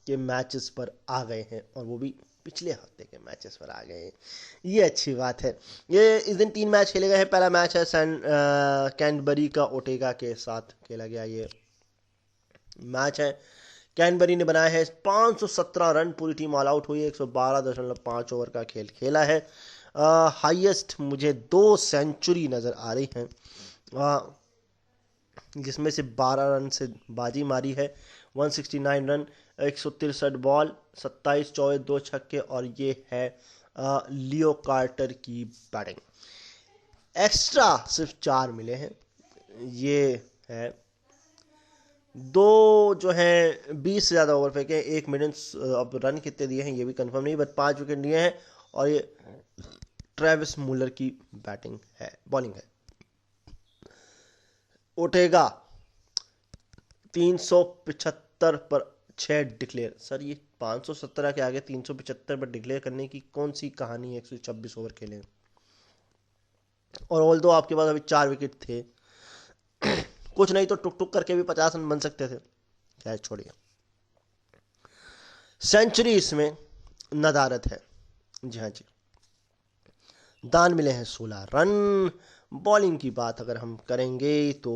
के मैचेस पर आ गए हैं, और वो भी पिछले हफ्ते के मैचेस पर आ गए हैं। ये अच्छी बात है। ये इस दिन 3 मैच खेले गए हैं। पहला मैच है कैंटबरी का ओटेगा के साथ खेला गया ये मैच है। कैनबरी ने बनाया है 517 रन, पूरी टीम ऑल आउट हुई है, 112.5 ओवर का खेल खेला है। हाईएस्ट मुझे 2 सेंचुरी नज़र आ रही हैं, जिसमें से 12 रन से बाजी मारी है। 169 रन, 163 बॉल, 27 चौके 2 छक्के, और ये है लियो कार्टर की बैटिंग। एक्स्ट्रा सिर्फ 4 मिले हैं। ये है 2 जो है 20 से ज़्यादा ओवर फेंके, 1 मिनट। अब रन कितने दिए हैं ये भी कंफर्म नहीं, बट 5 विकेट लिए हैं, और ये ट्रेविस मूलर की बैटिंग है, बॉलिंग है। ओटेगा 375 पर 6 डिक्लेयर। सर ये 517 के आगे 375 पर डिक्लेयर करने की कौन सी कहानी है? 126 ओवर खेले, और ऑल दो आपके पास अभी 4 विकेट थे, कुछ नहीं तो टुक टुक करके भी 50 रन बन सकते थे। खैर छोड़िए। सेंचुरी इसमें नदारद है। जी हाँ जी। दान मिले हैं 16 रन। बॉलिंग की बात अगर हम करेंगे तो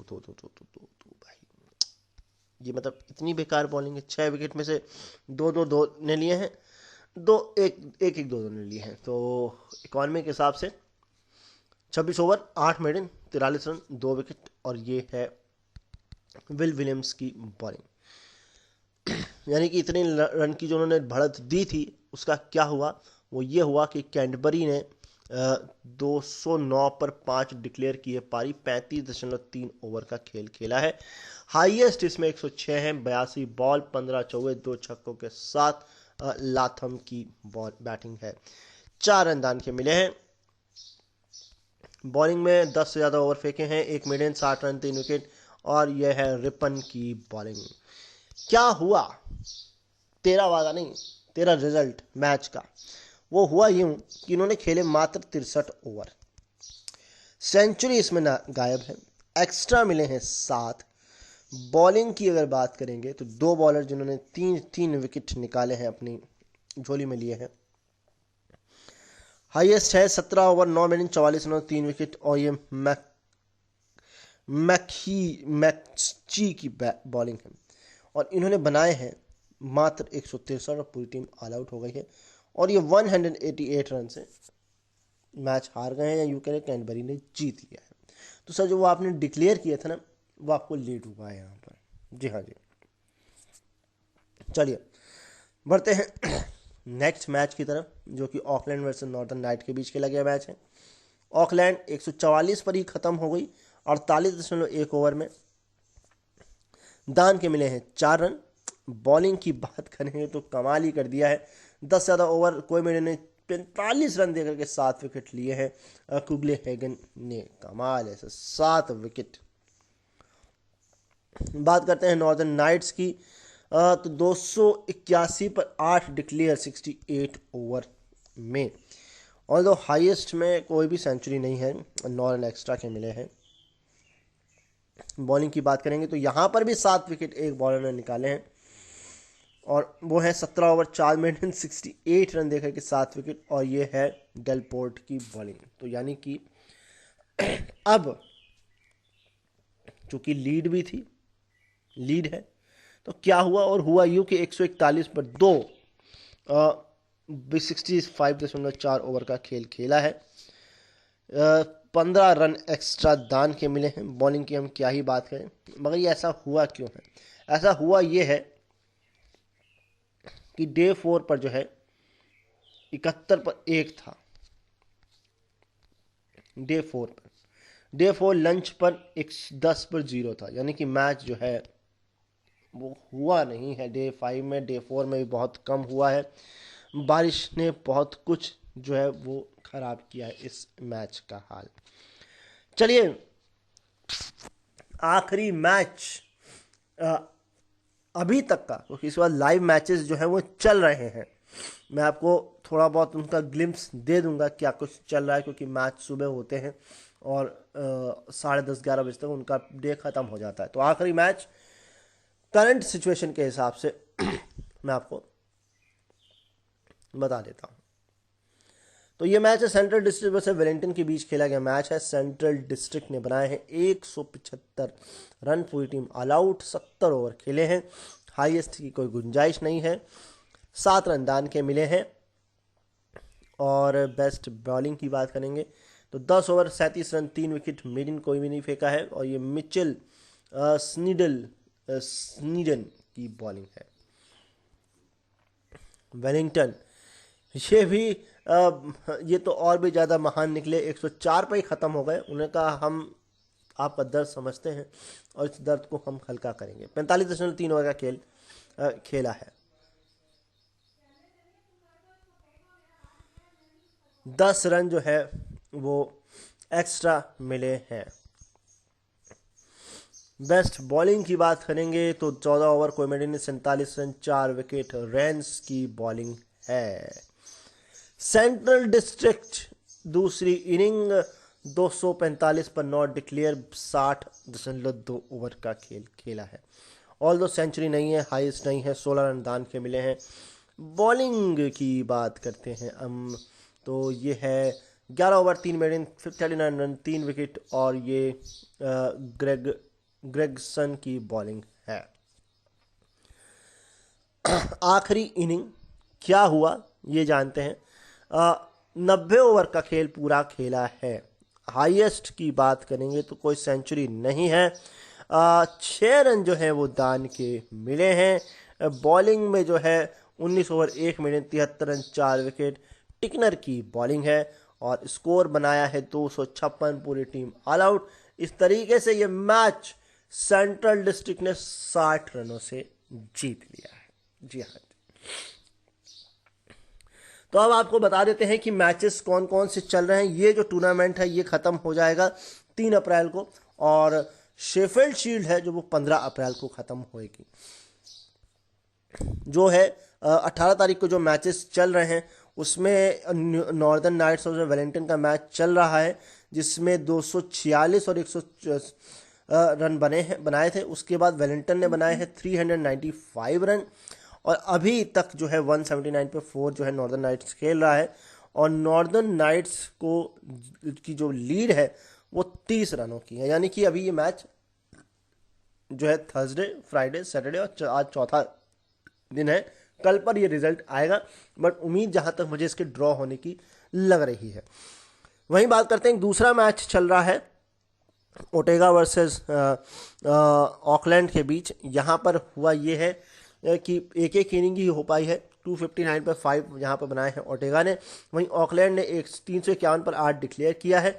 भाई ये मतलब इतनी बेकार बॉलिंग है। 6 विकेट में से दो ने लिए हैं, दो ने लिए हैं। तो इकॉनमी के हिसाब से 26 ओवर 8 मेडन 43 रन 2 विकेट। और ये है विल विलियम्स की बॉलिंग। यानी कि इतने रन की जो उन्होंने बढ़त दी थी उसका क्या हुआ, वो ये हुआ कि कैंटरबरी ने 209 पर 5 डिक्लेयर किए पारी। 35.3 ओवर का खेल खेला है। हाईएस्ट इसमें 106 है। 82 बॉल 15 चौके 2 छक्कों के साथ लाथम की बॉल बैटिंग है। 4 रन दान के मिले हैं। बॉलिंग में 10 से ज़्यादा ओवर फेंके हैं। 1 मिडन 60 रन 3 विकेट। और यह है रिपन की बॉलिंग। क्या हुआ, तेरा वादा नहीं तेरा रिजल्ट मैच का, वो हुआ यूं कि इन्होंने खेले मात्र 63 ओवर। सेंचुरी इसमें ना गायब है। एक्स्ट्रा मिले हैं 7। बॉलिंग की अगर बात करेंगे तो 2 बॉलर जिन्होंने 3 विकेट निकाले हैं अपनी झोली में लिए हैं। हाईएस्ट है 17 ओवर 9 मिनट 44 रन 3 विकेट। और ये मैक्ची की बॉलिंग है। और इन्होंने बनाए हैं मात्र 163 और पूरी टीम ऑल आउट हो गई है। और ये 188 रन से मैच हार गए हैं, या यूं कहें कैनबरी ने जीत लिया है। तो सर जो वो आपने डिक्लेयर किया था ना, वो आपको लेट हुआ है यहाँ पर। जी हाँ जी। चलिए बढ़ते हैं नेक्स्ट मैच की तरफ, जो कि ऑकलैंड वर्सेस नॉर्दर्न नाइट के बीच खेला गया मैच है। ऑकलैंड 144 पर ही खत्म हो गई 48.1 ओवर में। दान के मिले हैं 4 रन। बॉलिंग की बात करें तो कमाल ही कर दिया है। 10 से ज़्यादा ओवर कोई मेरे ने 45 रन देकर के 7 विकेट लिए हैं। कुगले हैगन ने कमाल है 7 विकेट। बात करते हैं नॉर्दर्न नाइट्स की। तो 281 पर 8 डिक्लेयर 68 ओवर में। ऑल्दो हाईएस्ट में कोई भी सेंचुरी नहीं है, 9 रन एक्स्ट्रा के मिले हैं। बॉलिंग की बात करेंगे तो यहाँ पर भी 7 विकेट एक बॉलर ने निकाले हैं। और वो है 17 ओवर 4 मिनट 68 रन देकर के 7 विकेट। और ये है डेलपोर्ट की बॉलिंग। तो यानी कि अब चूंकि लीड है, तो क्या हुआ, और हुआ यूं कि 141 पर 65.4 ओवर का खेल खेला है। 15 रन एक्स्ट्रा दान के मिले हैं। बॉलिंग की हम क्या ही बात करें, मगर ये ऐसा हुआ क्यों है? ऐसा हुआ ये है कि डे 4 पर जो है 71 पर 1 था। डे 4 लंच पर 10 पर 0 था। यानी कि मैच जो है वो हुआ नहीं है डे 5 में। डे 4 में भी बहुत कम हुआ है। बारिश ने बहुत कुछ जो है वो खराब किया है इस मैच का हाल। चलिए आखिरी मैच अभी तक का, क्योंकि इस बार लाइव मैचेस जो है वो चल रहे हैं। मैं आपको थोड़ा बहुत उनका ग्लिम्स दे दूंगा क्या कुछ चल रहा है, क्योंकि मैच सुबह होते हैं और 10:30-11 बजे तक उनका डे ख़त्म हो जाता है। तो आखिरी मैच करंट सिचुएशन के हिसाब से मैं आपको बता देता हूँ। तो ये मैच है सेंट्रल डिस्ट्रिक्ट वर्सेस वेलिंगटन के बीच खेला गया मैच है। सेंट्रल डिस्ट्रिक्ट ने बनाए हैं 175 रन। पूरी टीम ऑल आउट। 70 ओवर खेले हैं। हाईएस्ट की कोई गुंजाइश नहीं है। 7 रन दान के मिले हैं। और बेस्ट बॉलिंग की बात करेंगे तो 10 ओवर 37 रन 3 विकेट। मेडिन कोई भी नहीं फेंका है। और ये मिचेल स्नीडन की बॉलिंग है। वेलिंगटन ये भी ये तो और भी ज़्यादा महान निकले। 104 पर ही ख़त्म हो गए। उन्होंने कहा हम आपका दर्द समझते हैं और इस दर्द को हम हल्का करेंगे। 45.3 ओवर का खेल खेला है। 10 रन जो है वो एक्स्ट्रा मिले हैं। बेस्ट बॉलिंग की बात करेंगे तो 14 ओवर कोमेडी ने 47 रन 4 विकेट। रेंस की बॉलिंग है। सेंट्रल डिस्ट्रिक्ट दूसरी इनिंग 245 पर 9 डिक्लेयर 60.2 ओवर का खेल खेला है। ऑल दो सेंचुरी नहीं है, हाईएस्ट नहीं है, 16 रन दान के मिले हैं। बॉलिंग की बात करते हैं हम, तो ये है 11 ओवर 3 मेडन 39 रन 3 विकेट, और ये ग्रेगसन की बॉलिंग है। आखिरी इनिंग क्या हुआ ये जानते हैं। 90 ओवर का खेल पूरा खेला है। हाईएस्ट की बात करेंगे तो कोई सेंचुरी नहीं है। 6 रन जो है वो दान के मिले हैं। बॉलिंग में जो है 19 over 1 minute 73 run 4 wicket Tickner की बॉलिंग है, और स्कोर बनाया है 256, पूरी टीम ऑल आउट। इस तरीके से ये मैच सेंट्रल डिस्ट्रिक्ट ने 60 रनों से जीत लिया है। जी हाँ। तो अब आपको बता देते हैं कि मैचेस कौन कौन से चल रहे हैं। ये जो टूर्नामेंट है ये ख़त्म हो जाएगा 3 अप्रैल को, और शेफील्ड शील्ड है जो वो 15 अप्रैल को ख़त्म होएगी। जो है 18 तारीख को जो मैचेस चल रहे हैं उसमें नॉर्दर्न नाइट्स और वेलिंगटन का मैच चल रहा है, जिसमें 246 और 100 रन बनाए थे। उसके बाद वेलिंगटन ने बनाए हैं 395 रन, और अभी तक जो है 179 पे 4 जो है नॉर्दर्न नाइट्स खेल रहा है, और नॉर्दर्न नाइट्स को की जो लीड है वो 30 रनों की है। यानी कि अभी ये मैच जो है थर्सडे, फ्राइडे, सैटरडे और आज चौथा दिन है। कल पर ये रिजल्ट आएगा, बट उम्मीद जहां तक मुझे इसके ड्रॉ होने की लग रही है। वहीं बात करते हैं, दूसरा मैच चल रहा है ओटेगा वर्सेस ऑकलैंड के बीच। यहाँ पर हुआ ये है कि एक एक इनिंग ही हो पाई है। 259 पर 5 यहाँ पर बनाए हैं ओटेगा ने, वहीं ऑकलैंड ने 351 पर 8 डिक्लेयर किया है,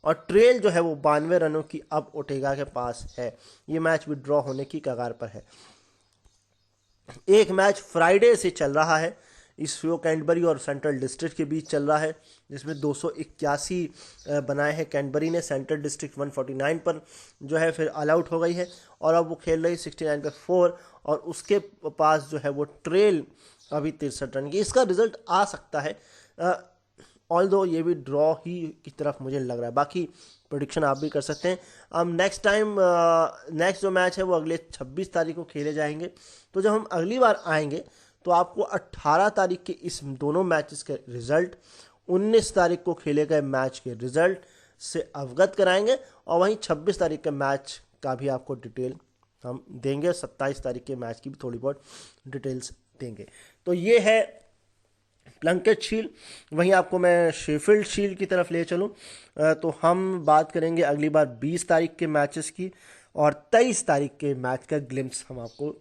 और ट्रेल जो है वो 92 रनों की अब ओटेगा के पास है। ये मैच विड्रॉ होने की कगार पर है। एक मैच फ्राइडे से चल रहा है, ईस्टवियो कैंटबरी और सेंट्रल डिस्ट्रिक्ट के बीच चल रहा है, जिसमें 281 बनाए हैं कैंटबरी ने। सेंट्रल डिस्ट्रिक्ट 149 पर जो है फिर ऑल आउट हो गई है, और अब वो खेल रही 69 पे 4, और उसके पास जो है वो ट्रेल अभी 63 रन की। इसका रिजल्ट आ सकता है, ऑल दो ये भी ड्रॉ ही की तरफ मुझे लग रहा है। बाकी प्रोडिक्शन आप भी कर सकते हैं। अब नेक्स्ट जो मैच है वो अगले 26 तारीख को खेले जाएंगे। तो जब हम अगली बार आएंगे तो आपको 18 तारीख के इस दोनों मैचेस के रिजल्ट, 19 तारीख को खेले गए मैच के रिजल्ट से अवगत कराएंगे, और वहीं 26 तारीख के मैच का भी आपको डिटेल हम देंगे। 27 तारीख के मैच की भी थोड़ी बहुत डिटेल्स देंगे। तो ये है प्लंकेट शील्ड। वहीं आपको मैं शेफील्ड शील्ड की तरफ ले चलूँ तो हम बात करेंगे अगली बार 20 तारीख के मैचेस की, और 23 तारीख के मैच का ग्लिम्स हम आपको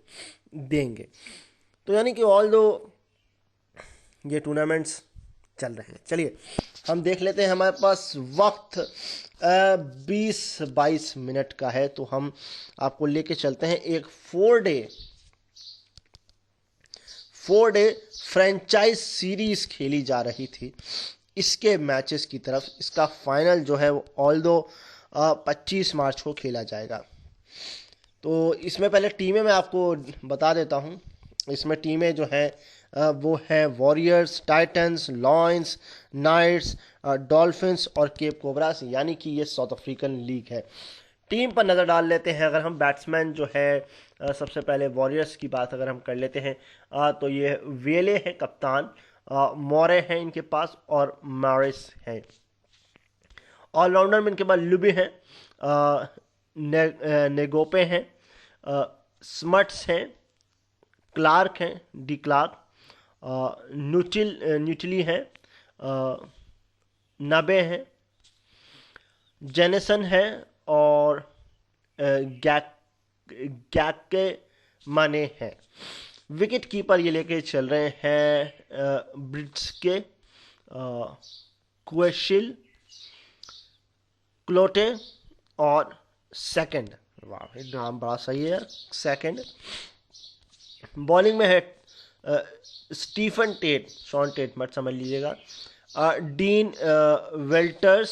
देंगे। तो यानी कि ऑल दो ये टूर्नामेंट्स चल रहे हैं। चलिए हम देख लेते हैं, हमारे पास वक्त 20-22 मिनट का है, तो हम आपको लेके चलते हैं एक 4 डे फ्रेंचाइज सीरीज खेली जा रही थी, इसके मैचेस की तरफ। इसका फाइनल जो है वो ऑल दो 25 मार्च को खेला जाएगा। तो इसमें पहले टीमें मैं आपको बता देता हूँ। इसमें टीमें जो हैं वो है Warriors, Titans, Lions, Knights, Dolphins और केप कोबरास, यानी कि ये साउथ अफ्रीकन लीग है। टीम पर नज़र डाल लेते हैं। अगर हम बैट्समैन जो है सबसे पहले वॉरियर्स की बात अगर हम कर लेते हैं तो ये वेले है कप्तान, मोरे हैं इनके पास, और मॉरिस हैं। ऑलराउंडर में इनके पास लुबी हैं, नेगोपे हैं, स्मट्स हैं, क्लार्क हैं, डी क्लार्क, न्यूटली हैं, नबे हैं, जेनेसन है, और गैके माने हैं। विकेट कीपर ये लेके चल रहे हैं ब्रिट्स के क्वेशिल, क्लोटे और सेकंड। वाह नाम बड़ा सही है, सेकंड। बॉलिंग में है स्टीफन टेट, शॉन टेट मत समझ लीजिएगा, डीन वेल्टर्स,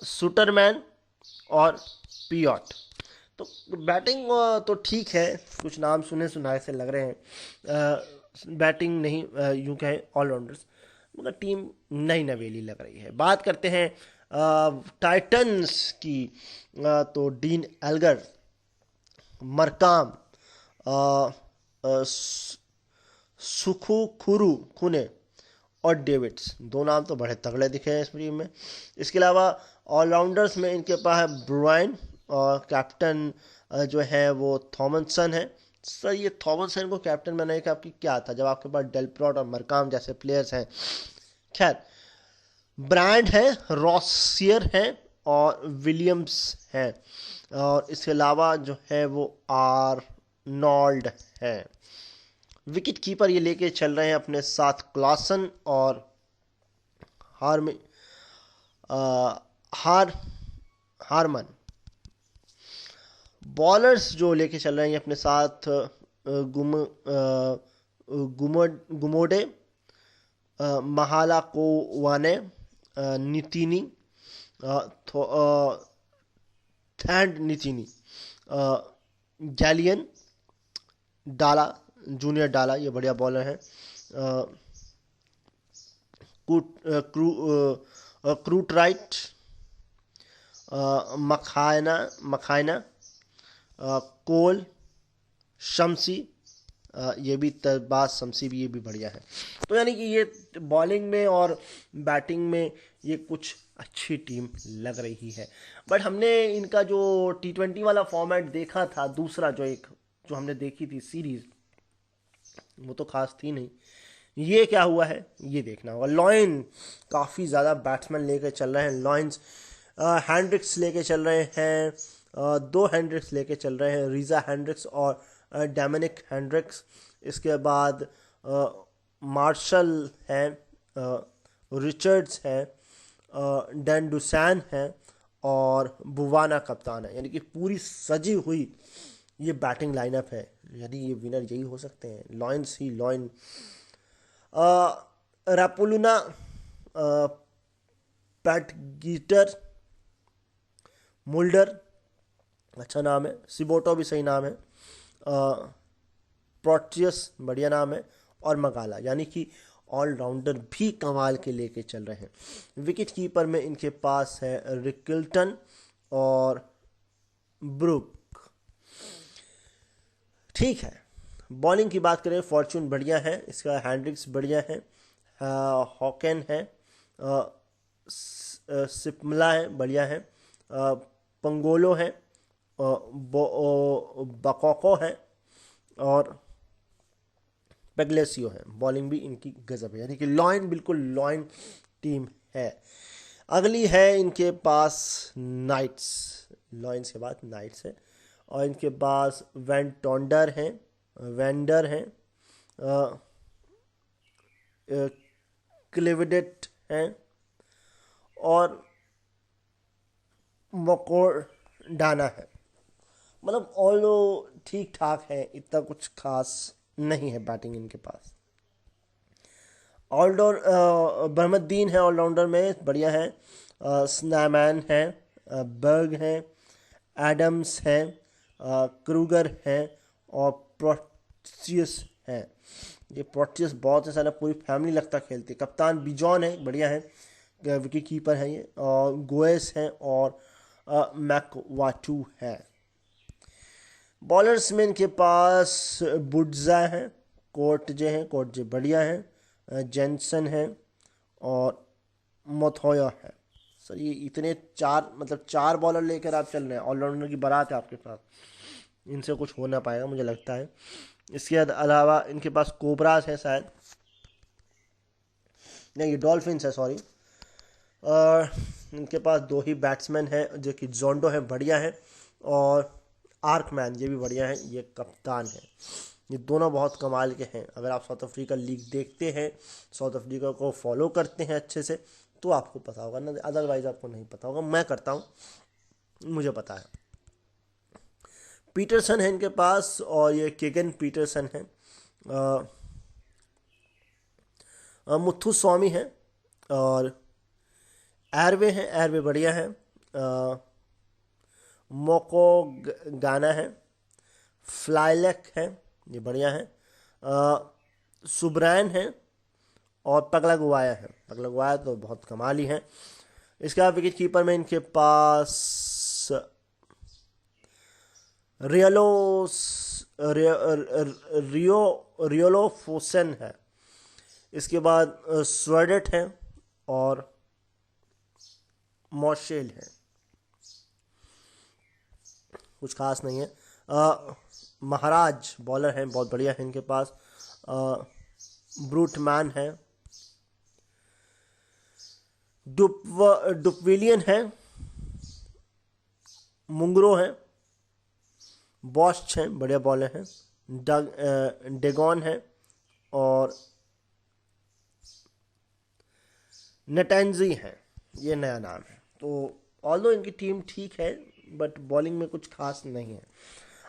सुटरमैन और पियॉट। तो बैटिंग तो ठीक है, कुछ नाम सुने सुनाए से लग रहे हैं। बैटिंग नहीं यूं कहें ऑलराउंडर्स, मगर टीम नई नवेली लग रही है। बात करते हैं टाइटन्स की, तो डीन एल्गर मरकाम, अ, सुखुखुरु खुने और डेविड्स। दो नाम तो बड़े तगड़े दिखे हैं इस टीम में। इसके अलावा ऑलराउंडर्स में इनके पास है ब्रुआइन, और कैप्टन जो है वो थॉमसन है। सर ये थॉमसन को कैप्टन बनाने का आपकी क्या था, जब आपके पास डेलप्रॉट और मरकाम जैसे प्लेयर्स हैं। खैर, ब्रांड है, रॉसियर है और विलियम्स है, और इसके अलावा जो है वो आर्नोल्ड है। विकेट कीपर ये लेके चल रहे हैं अपने साथ क्लासन और हार में हार हारमन। बॉलर्स जो लेके चल रहे हैं अपने साथ गुमोडे, महाला को वाने, नितिनी, थैंड नितिनी, गैलियन डाला, जूनियर डाला, ये बढ़िया बॉलर है। क्रूट राइट, मखाना, कोल, शमसी, ये भी तरबाज शमसी भी, ये भी बढ़िया है। तो यानी कि ये बॉलिंग में और बैटिंग में ये कुछ अच्छी टीम लग रही है। बट हमने इनका जो T20 वाला फॉर्मेट देखा था, दूसरा जो हमने देखी थी सीरीज, वो तो खास थी नहीं। ये क्या हुआ है ये देखना होगा। लॉयन काफ़ी ज़्यादा बैट्समैन लेकर चल रहे हैं। लॉयंस हैंड्रिक्स लेके चल रहे हैं, दो हैंड्रिक्स लेके चल रहे हैं, रीज़ा हैंड्रिक्स और डोमिनिक हैंड्रिक्स। इसके बाद मार्शल हैं, रिचर्ड्स हैं, डैन डुसैन हैं और बुवाना कप्तान है। यानी कि पूरी सजी हुई ये बैटिंग लाइनअप है। यानी ये विनर यही हो सकते हैं, लॉयंस ही लॉयन। रापुलुना, पैटगीटर, मुल्डर, अच्छा नाम है। सिबोटो भी सही नाम है। प्रोटियस बढ़िया नाम है, और मगाला। यानी कि ऑलराउंडर भी कमाल के लेके चल रहे हैं। विकेट कीपर में इनके पास है रिकिल्टन और ब्रुक। ठीक है, बॉलिंग की बात करें, फॉर्चून बढ़िया है, इसका हैंड्रिक्स बढ़िया है, हॉकेन है, सिपमला है, बढ़िया है, पंगोलो है, बकोको है और पेगलेसियो है। बॉलिंग भी इनकी गजब है, यानी कि लॉयन बिल्कुल लॉयन टीम है। अगली है इनके पास नाइट्स, लॉयंस के बाद नाइट्स है, और इनके पास वेंटोंडर हैं, वेंडर हैं, क्लिविडेट हैं और मकोडाना है। मतलब ऑल ठीक ठाक है, इतना कुछ खास नहीं है बैटिंग इनके पास। ऑलराउंडर बरमद्दीन है, ऑलराउंडर में बढ़िया है, स्नैमैन है, बर्ग है, एडम्स है, क्रूगर है और प्रोटियस है। ये प्रोटियस बहुत है, सारा पूरी फैमिली लगता खेलती है। कप्तान बिजॉन है, बढ़िया है, विकेट कीपर है ये, और गोएस है और मैकवाटू है। बॉलर्स में इनके पास बुड्जा है, कोर्टजे बढ़िया है, जेंसन है और मोथोया है। सर ये इतने चार बॉलर लेकर आप चल रहे हैं, ऑलराउंडर की बारात है आपके पास, इनसे कुछ हो ना पाएगा मुझे लगता है। इसके अलावा इनके पास कोबरास है शायद, नहीं ये डॉल्फिन्स है, सॉरी। और इनके पास दो ही बैट्समैन हैं जो कि जोंडो है, बढ़िया है, और आर्कमैन, ये भी बढ़िया है, ये कप्तान है। ये दोनों बहुत कमाल के हैं। अगर आप साउथ अफ्रीका लीग देखते हैं, साउथ अफ्रीका को फॉलो करते हैं अच्छे से, तो आपको पता होगा ना, अदरवाइज आपको नहीं पता होगा। मैं करता हूँ, मुझे पता है। पीटरसन है इनके पास, और ये केगन पीटरसन है, मुथु स्वामी है और एयरवे है, एयरवे बढ़िया है, मोको गाना है, फ्लाइलेक है, ये बढ़िया है, सुब्रैन है और पगला गुवाया है। पगला गुवाया तो बहुत कमाल ही है। इसके बाद विकेट कीपर में इनके पास रियलोस रियो रियोलोफोसन है। इसके बाद स्वेडेट है और मॉशेल है। कुछ खास नहीं है। महाराज बॉलर हैं, बहुत बढ़िया है इनके पास। ब्रूटमैन है, डुपविलियन है, मुंगरो है, बॉस्च हैं, बढ़िया बॉलर हैं, डेगॉन है और नेटेंजी है। ये नया नाम है। तो ऑल्दो इनकी टीम ठीक है बट बॉलिंग में कुछ खास नहीं है।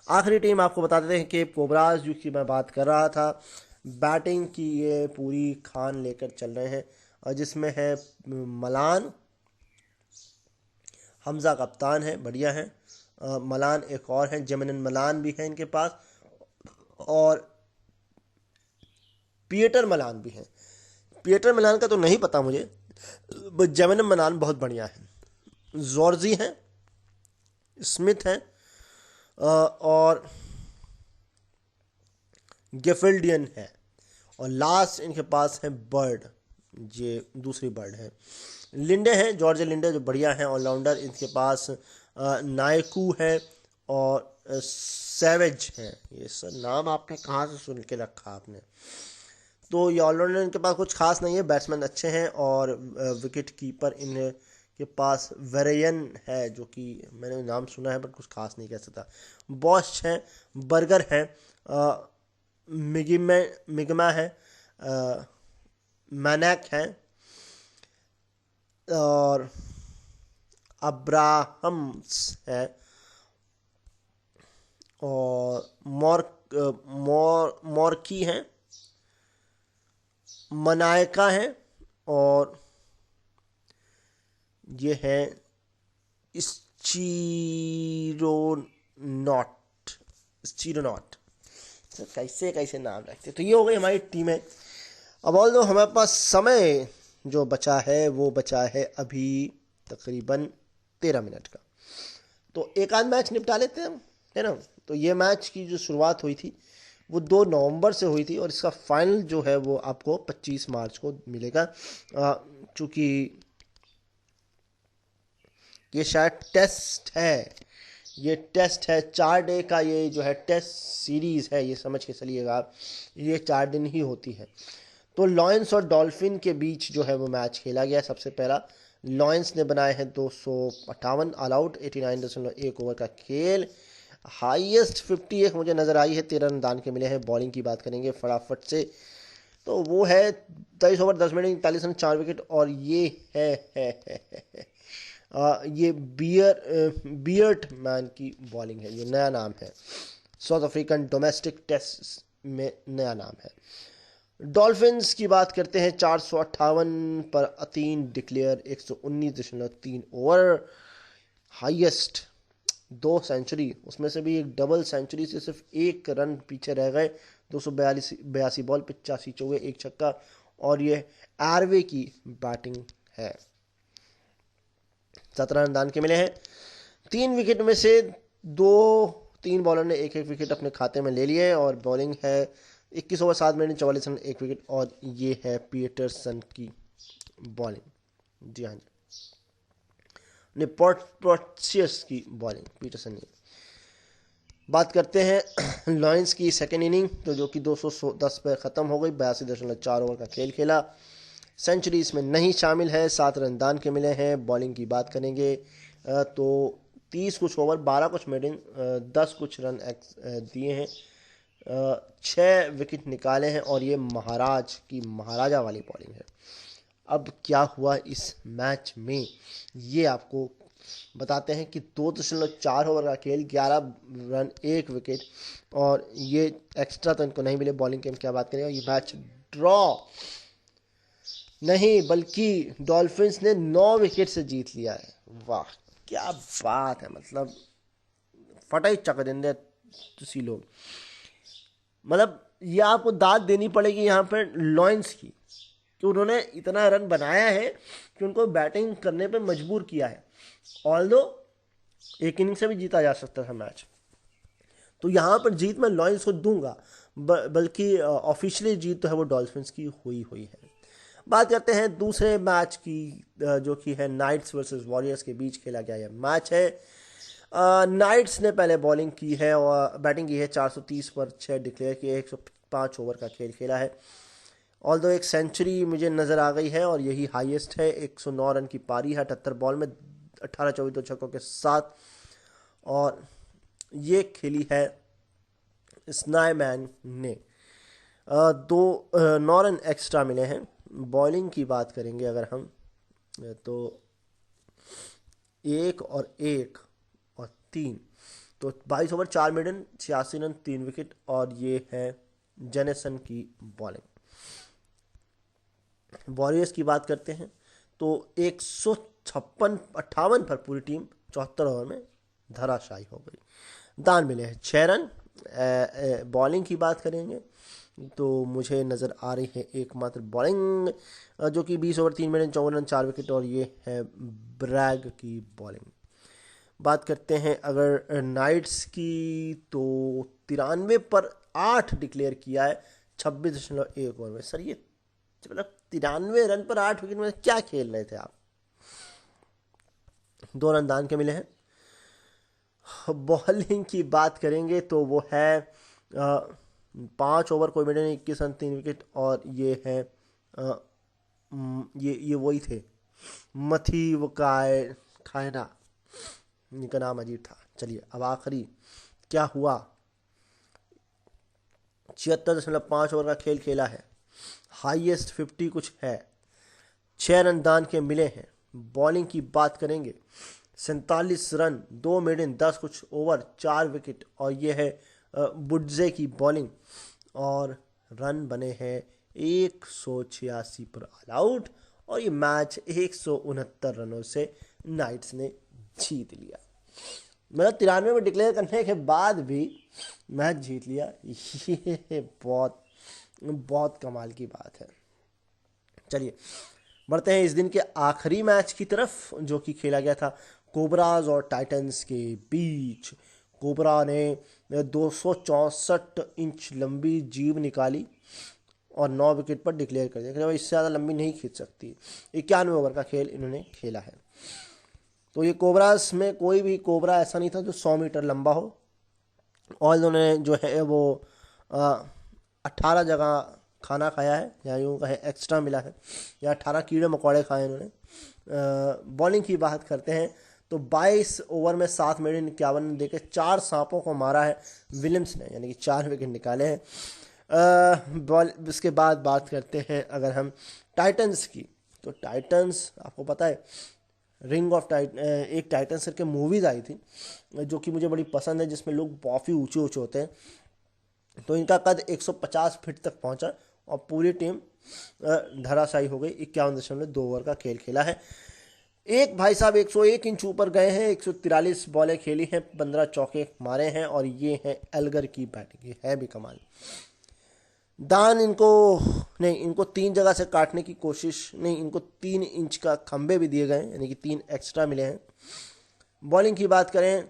आखिरी टीम आपको बता देते हैं कि कोबराज, जो कि मैं बात कर रहा था। बैटिंग की ये पूरी खान लेकर चल रहे हैं और जिसमें है मलान, हमजा कप्तान है, बढ़िया है। मलान एक और है, जेमिन मलान भी है इनके पास और पीटर मलान भी है। पीटर मलान का तो नहीं पता मुझे, बट जेमिन मलान बहुत बढ़िया है। जॉर्जी है, स्मिथ है और गेफिल्डियन है और लास्ट इनके पास है बर्ड, ये दूसरी बर्ड है। लिंडे हैं, जॉर्ज लिंडे, जो बढ़िया हैं ऑलराउंडर। इनके पास नायकू है और सैवेज है। ये सब नाम आपने कहाँ से सुन के रखा आपने? तो ये ऑलराउंडर इनके पास कुछ खास नहीं है। बैट्समैन अच्छे हैं और विकेट कीपर इनके पास वेरेयन है, जो कि मैंने नाम सुना है बट कुछ खास नहीं कह सकता। बॉश है, बर्गर है, मिगमा है, मैनैक है और अब्राहम्स है और मॉर्की है, मनायका है और ये है स्चीरोनॉट। कैसे कैसे नाम रखते। तो ये हो गई हमारी टीमें। अब ऑल्दो हमारे पास समय जो बचा है वो बचा है अभी तकरीबन 13 मिनट का, तो एक आध मैच निपटा लेते हैं हम, है ना। तो ये मैच की जो शुरुआत हुई थी वो 2 नवंबर से हुई थी और इसका फाइनल जो है वो आपको 25 मार्च को मिलेगा। चूँकि ये शायद टेस्ट है, ये टेस्ट है 4 डे का, ये जो है टेस्ट सीरीज़ है, ये समझ के चलिएगा आप, ये 4 दिन ही होती है। तो लॉयंस और डॉल्फिन के बीच जो है वो मैच खेला गया। सबसे पहला लॉयंस ने बनाए हैं 258 ऑल आउट, 89.1 ओवर का खेल। हाईएस्ट 51 मुझे नज़र आई है, 13 रन दान के मिले हैं। बॉलिंग की बात करेंगे फटाफट से, तो वो है 23 ओवर 10 मिनट 41 रन 4 विकेट और ये है ये बियर्ट मैन की बॉलिंग है। ये नया नाम है, साउथ अफ्रीकन डोमेस्टिक टेस्ट में नया नाम है। डॉल्फिन्स की बात करते हैं, 458 पर 3 डिक्लेयर, 119.3 ओवर, हाईएस्ट 2 सेंचुरी, उसमें से भी एक डबल सेंचुरी से सिर्फ 1 रन पीछे रह गए। 242 बॉल, 85 चौके, 1 छक्का और ये आरवे की बैटिंग है। 17 रन दान के मिले हैं। 3 विकेट में से 3 बॉलर ने 1-1 विकेट अपने खाते में ले लिए और बॉलिंग है 21 ओवर 7 मिनट 44 रन 1 विकेट और ये है पीटरसन की बॉलिंग। जी हाँ जी, पोर्टियस की बॉलिंग, पीटरसन ने। बात करते हैं लॉयंस की सेकेंड इनिंग, तो जो कि 210 पर ख़त्म हो गई। 82.4 ओवर का खेल खेला। सेंचुरी इसमें नहीं शामिल है। 7 रन दान के मिले हैं। बॉलिंग की बात करेंगे तो 30 कुछ ओवर, 12 कुछ मेडिन, 10 कुछ रन दिए हैं, 6 विकेट निकाले हैं और ये महाराजा वाली बॉलिंग है। अब क्या हुआ इस मैच में ये आपको बताते हैं कि 2.4 ओवर का खेल, 11 रन 1 विकेट और ये एक्स्ट्रा तो इनको नहीं मिले। बॉलिंग की हम क्या बात करें, ये मैच ड्रॉ नहीं बल्कि डॉल्फिन्स ने 9 विकेट से जीत लिया है। वाह क्या बात है, मतलब फटाई चक देंगे तुसी लोग। मतलब ये आपको दाद देनी पड़ेगी यहाँ पर लॉयंस की, कि उन्होंने इतना रन बनाया है कि उनको बैटिंग करने पे मजबूर किया है। ऑल्दो एक इनिंग से भी जीता जा सकता था मैच। तो यहाँ पर जीत मैं लॉयंस को दूंगा, बल्कि ऑफिशियली जीत तो है वो डॉल्फिन्स की हुई हुई है। बात करते हैं दूसरे मैच की, जो कि है नाइट्स वर्सेस वॉरियर्स के बीच खेला गया यह मैच है। नाइट्स ने पहले बॉलिंग की है और बैटिंग की है, 430 पर 6 डिक्लेयर किए, 105 ओवर का खेल खेला है। ऑल्दो एक सेंचुरी मुझे नज़र आ गई है और यही हाईएस्ट है। 109 रन की पारी है 78 बॉल में, 18-24 दो छक्कों के साथ, और ये खेली है स्नाइमैन ने। 9 रन एक्स्ट्रा मिले हैं। बॉलिंग की बात करेंगे अगर हम, तो 1 और 3, तो 22 ओवर 4 मेडन, 86 रन 3 विकेट, और ये है जेनेसन की बॉलिंग। वॉरियर्स की बात करते हैं तो 158 पर पूरी टीम 74 ओवर में धराशायी हो गई। दान मिले हैं 6 रन। बॉलिंग की बात करेंगे तो मुझे नज़र आ रही है एकमात्र बॉलिंग, जो कि 20 ओवर 3 मिनट 54 रन 4 विकेट, और ये है ब्रैग की बॉलिंग। बात करते हैं अगर नाइट्स की, तो 93 पर 8 डिक्लेयर किया है 26.1 ओवर में। सर ये मतलब 93 रन पर 8 विकेट में क्या खेल रहे थे आप? 2 रन दान के मिले हैं। बॉलिंग की बात करेंगे तो वो है 5 ओवर कोई मिनट 21 रन 3 विकेट, और ये है ये वही थे, मथी वकाय खायना, इनका नाम अजीब था। चलिए अब आखिरी क्या हुआ। 76.5 ओवर का खेल खेला है, हाईएस्ट 50 कुछ है, 6 रन दान के मिले हैं। बॉलिंग की बात करेंगे 47 रन 2 मेडन 10 कुछ ओवर 4 विकेट, और ये है बुड्जे की बॉलिंग, और रन बने हैं 186 पर ऑल आउट, और ये मैच 169 रनों से नाइट्स ने जीत लिया। मतलब 93 में डिक्लेयर करने के बाद भी मैच जीत लिया, ये बहुत बहुत कमाल की बात है। चलिए बढ़ते हैं इस दिन के आखिरी मैच की तरफ, जो कि खेला गया था कोबराज और टाइटंस के बीच। कोबरा ने 264 इंच लंबी जीभ निकाली और 9 विकेट पर डिक्लेयर कर दिया, इससे ज़्यादा लंबी नहीं खींच सकती। 91 ओवर का खेल इन्होंने खेला है। तो ये कोबराज में कोई भी कोबरा ऐसा नहीं था जो 100 मीटर लंबा हो, और इन्होंने जो है वो 18 जगह खाना खाया है, या यूँ कहे एक्स्ट्रा मिला है, या 18 कीड़े मकोड़े खाए इन्होंने। बॉलिंग की बात करते हैं तो 22 ओवर में 7 मिनट 51 रन देकर 4 सांपों को मारा है विलियम्स ने, यानी कि 4 विकेट निकाले हैं। बॉल इसके बाद बात करते हैं अगर हम टाइटंस की, तो टाइटंस आपको पता है रिंग ऑफ एक टाइटंस करके मूवीज़ आई थी जो कि मुझे बड़ी पसंद है, जिसमें लोग काफ़ी ऊंचे ऊंचे होते हैं। तो इनका कद 150 फीट तक पहुंचा और पूरी टीम धराशायी हो गई। 51.2 ओवर का खेल खेला है। एक भाई साहब 101 इंच ऊपर गए हैं, 143 बॉलें खेली हैं, 15 चौके मारे हैं, और ये है एल्गर की बैटिंग, ये है भी कमाल। दान इनको नहीं, इनको 3 जगह से काटने की कोशिश नहीं, इनको 3 इंच का खंबे भी दिए गए, यानी कि 3 एक्स्ट्रा मिले हैं। बॉलिंग की बात करें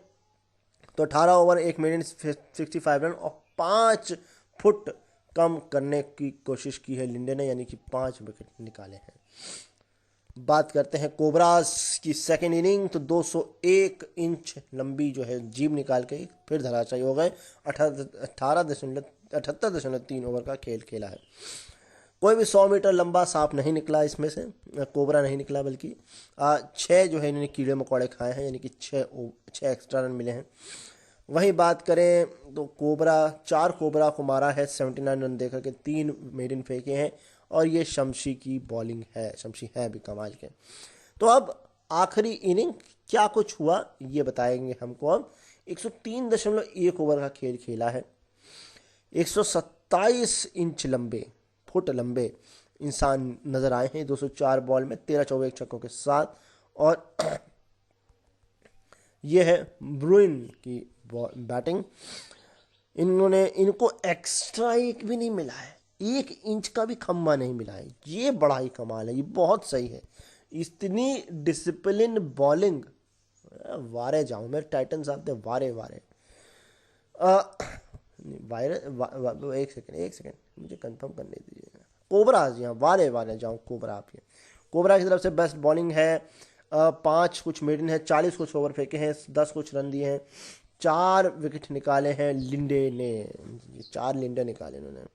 तो 18 ओवर 1 मिनट 65 रन और 5 फुट कम करने की कोशिश की है लिंडे ने, यानी कि 5 विकेट निकाले हैं। बात करते हैं कोबरास की सेकेंड इनिंग, तो 201 इंच लंबी जो है जीभ निकाल के फिर धराशायी हो गए। 78.3 ओवर का खेल खेला है। कोई भी 100 मीटर लंबा सांप नहीं निकला इसमें से, कोबरा नहीं निकला, बल्कि 6 जो है इन्होंने कीड़े मकोड़े खाए हैं, यानी कि 6 एक्स्ट्रा रन मिले हैं। वहीं बात करें तो कोबरा 4 कोबरा को मारा है 79 रन देकर के, 3 मेडन फेंके हैं, और ये शमशी की बॉलिंग है, शमशी है भी कमाल के। तो अब आखिरी इनिंग क्या कुछ हुआ ये बताएंगे हमको। अब 103.1 ओवर का खेल खेला है। 127 इंच फुट लंबे इंसान नजर आए हैं 204 बॉल में, 13-24 छक्कों के साथ, और ये है ब्रुइन की बैटिंग। इनको एक्स्ट्रा एक भी नहीं मिला है, 1 इंच का भी खम्बा नहीं मिला है, ये बड़ा ही कमाल है, ये बहुत सही है। इतनी डिसिप्लिन बॉलिंग, वारे जाऊं मैं टाइटन साहब थे, वारे वारे। वायरस एक सेकेंड मुझे कंफर्म करने दीजिए। कोबरा, जी हाँ, वारे वारे जाऊँ कोबरा आप ये। कोबरा की तरफ से बेस्ट बॉलिंग है। 5 कुछ मेडन है, 40 कुछ ओवर फेंके हैं, 10 कुछ रन दिए हैं, 4 विकेट निकाले हैं लिंडे ने। 4 लिंडे निकाले उन्होंने।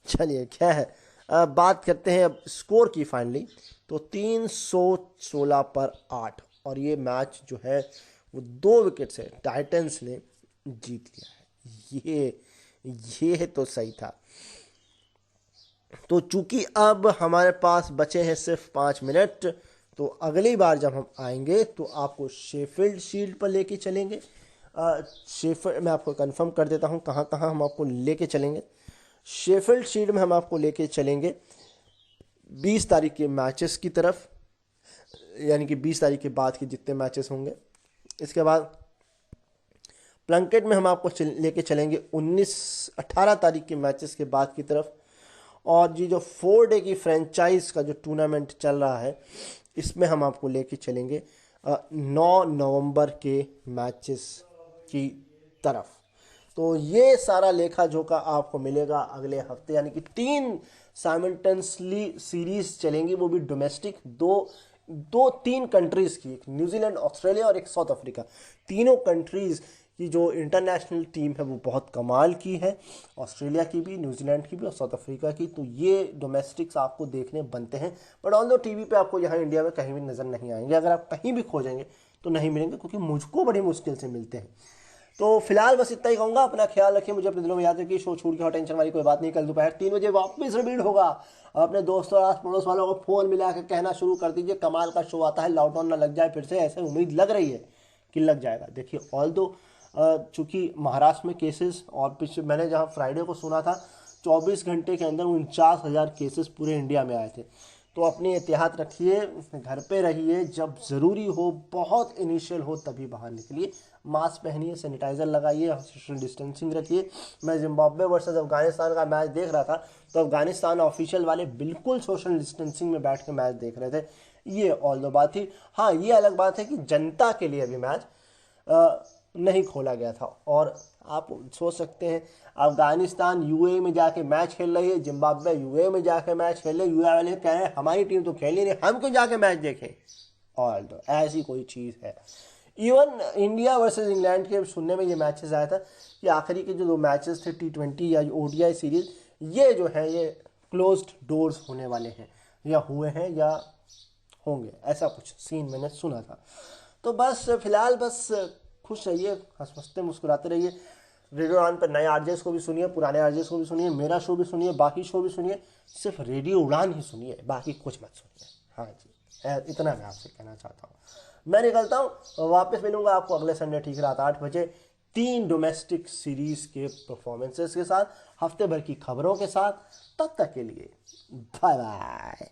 चलिए क्या है, बात करते हैं अब स्कोर की फाइनली। तो 316 पर 8, और ये मैच जो है वो 2 विकेट से टाइटंस ने जीत लिया है। ये तो सही था। तो चूंकि अब हमारे पास बचे हैं सिर्फ 5 मिनट, तो अगली बार जब हम आएंगे तो आपको शेफील्ड शील्ड पर लेके चलेंगे। शेफील्ड मैं आपको कंफर्म कर देता हूँ कहाँ कहाँ हम आपको लेके चलेंगे। शेफील्ड शील्ड में हम आपको लेके चलेंगे 20 तारीख के मैचेस की तरफ, यानी कि 20 तारीख के बाद के जितने मैचेस होंगे। इसके बाद प्लंकेट में हम आपको लेके चलेंगे 18 तारीख के मैचेस के बाद की तरफ। और जी जो 4 डे की फ्रेंचाइज का जो टूर्नामेंट चल रहा है, इसमें हम आपको लेके चलेंगे 9 नवंबर के मैचेस की तरफ। तो ये सारा लेखा जोखा आपको मिलेगा अगले हफ्ते, यानी कि 3 साइमल्टेनियसली सीरीज चलेंगी, वो भी डोमेस्टिक। 3 कंट्रीज की, एक न्यूजीलैंड, ऑस्ट्रेलिया और एक साउथ अफ्रीका। तीनों कंट्रीज की जो इंटरनेशनल टीम है वो बहुत कमाल की है, ऑस्ट्रेलिया की भी, न्यूजीलैंड की भी और साउथ अफ्रीका की। तो ये डोमेस्टिक्स आपको देखने बनते हैं, बट ऑल दो टीवी पे आपको यहाँ इंडिया में कहीं भी नज़र नहीं आएंगे। अगर आप कहीं भी खोजेंगे तो नहीं मिलेंगे, क्योंकि मुझको बड़ी मुश्किल से मिलते हैं। तो फिलहाल बस इतना ही कहूँगा। अपना ख्याल रखिए, मुझे अपने दिलों में याद रखिए। शो छूट के और टेंशन वाली कोई बात नहीं। कल दोपहर 3 बजे वापस रिपीट होगा। अपने दोस्तों और आस पड़ोस वालों को फ़ोन मिला के कहना शुरू कर दीजिए, कमाल का शो आता है, लॉकडाउन ना लग जाए फिर से। ऐसे उम्मीद लग रही है कि लग जाएगा। देखिए ऑल दो चूँकि महाराष्ट्र में केसेस, और पिछले मैंने जहाँ फ्राइडे को सुना था 24 घंटे के अंदर 49,000 केसेस पूरे इंडिया में आए थे। तो अपनी एहतियात रखिए, घर पे रहिए, जब ज़रूरी हो, बहुत इनिशियल हो तभी बाहर निकलिए, मास्क पहनिए, सैनिटाइज़र लगाइए, सोशल डिस्टेंसिंग रखिए। मैं जिम्बाब्वे वर्सेस अफगानिस्तान का मैच देख रहा था, तो अफगानिस्तान ऑफिशियल वाले बिल्कुल सोशल डिस्टेंसिंग में बैठ के मैच देख रहे थे। ये ऑल दो बात थी। हाँ, ये अलग बात है कि जनता के लिए भी मैच नहीं खोला गया था। और आप सोच सकते हैं, अफगानिस्तान यूएई में जाके मैच खेल रही है, जिम्बाब्वे यूएई में जाके मैच खेल रहे, यूएई वाले कह रहे हैं हमारी टीम तो खेल ही नहीं, हम क्यों जाके मैच देखें। और तो ऐसी कोई चीज़ है। इवन इंडिया वर्सेस इंग्लैंड के सुनने में ये मैचेस आया था कि आखिरी के जो 2 मैचेस थे T20 या ओडीआई सीरीज, ये जो है ये क्लोज्ड डोर्स होने वाले हैं, या हुए हैं या होंगे, ऐसा कुछ सीन मैंने सुना था। तो बस फिलहाल बस खुश रहिए, हंसते मुस्कुराते रहिए। रेडियो उड़ान पर नए आरजेस को भी सुनिए, पुराने आरजेस को भी सुनिए, मेरा शो भी सुनिए, बाकी शो भी सुनिए। सिर्फ रेडियो उड़ान ही सुनिए, बाकी कुछ मत सुनिए। हाँ जी, इतना मैं आपसे कहना चाहता हूँ। मैं निकलता हूँ, वापस मिलूंगा आपको अगले संडे ठीक रात 8 बजे 3 डोमेस्टिक सीरीज के परफॉर्मेंसेस के साथ, हफ्ते भर की खबरों के साथ। तब तक के लिए बाय बाय।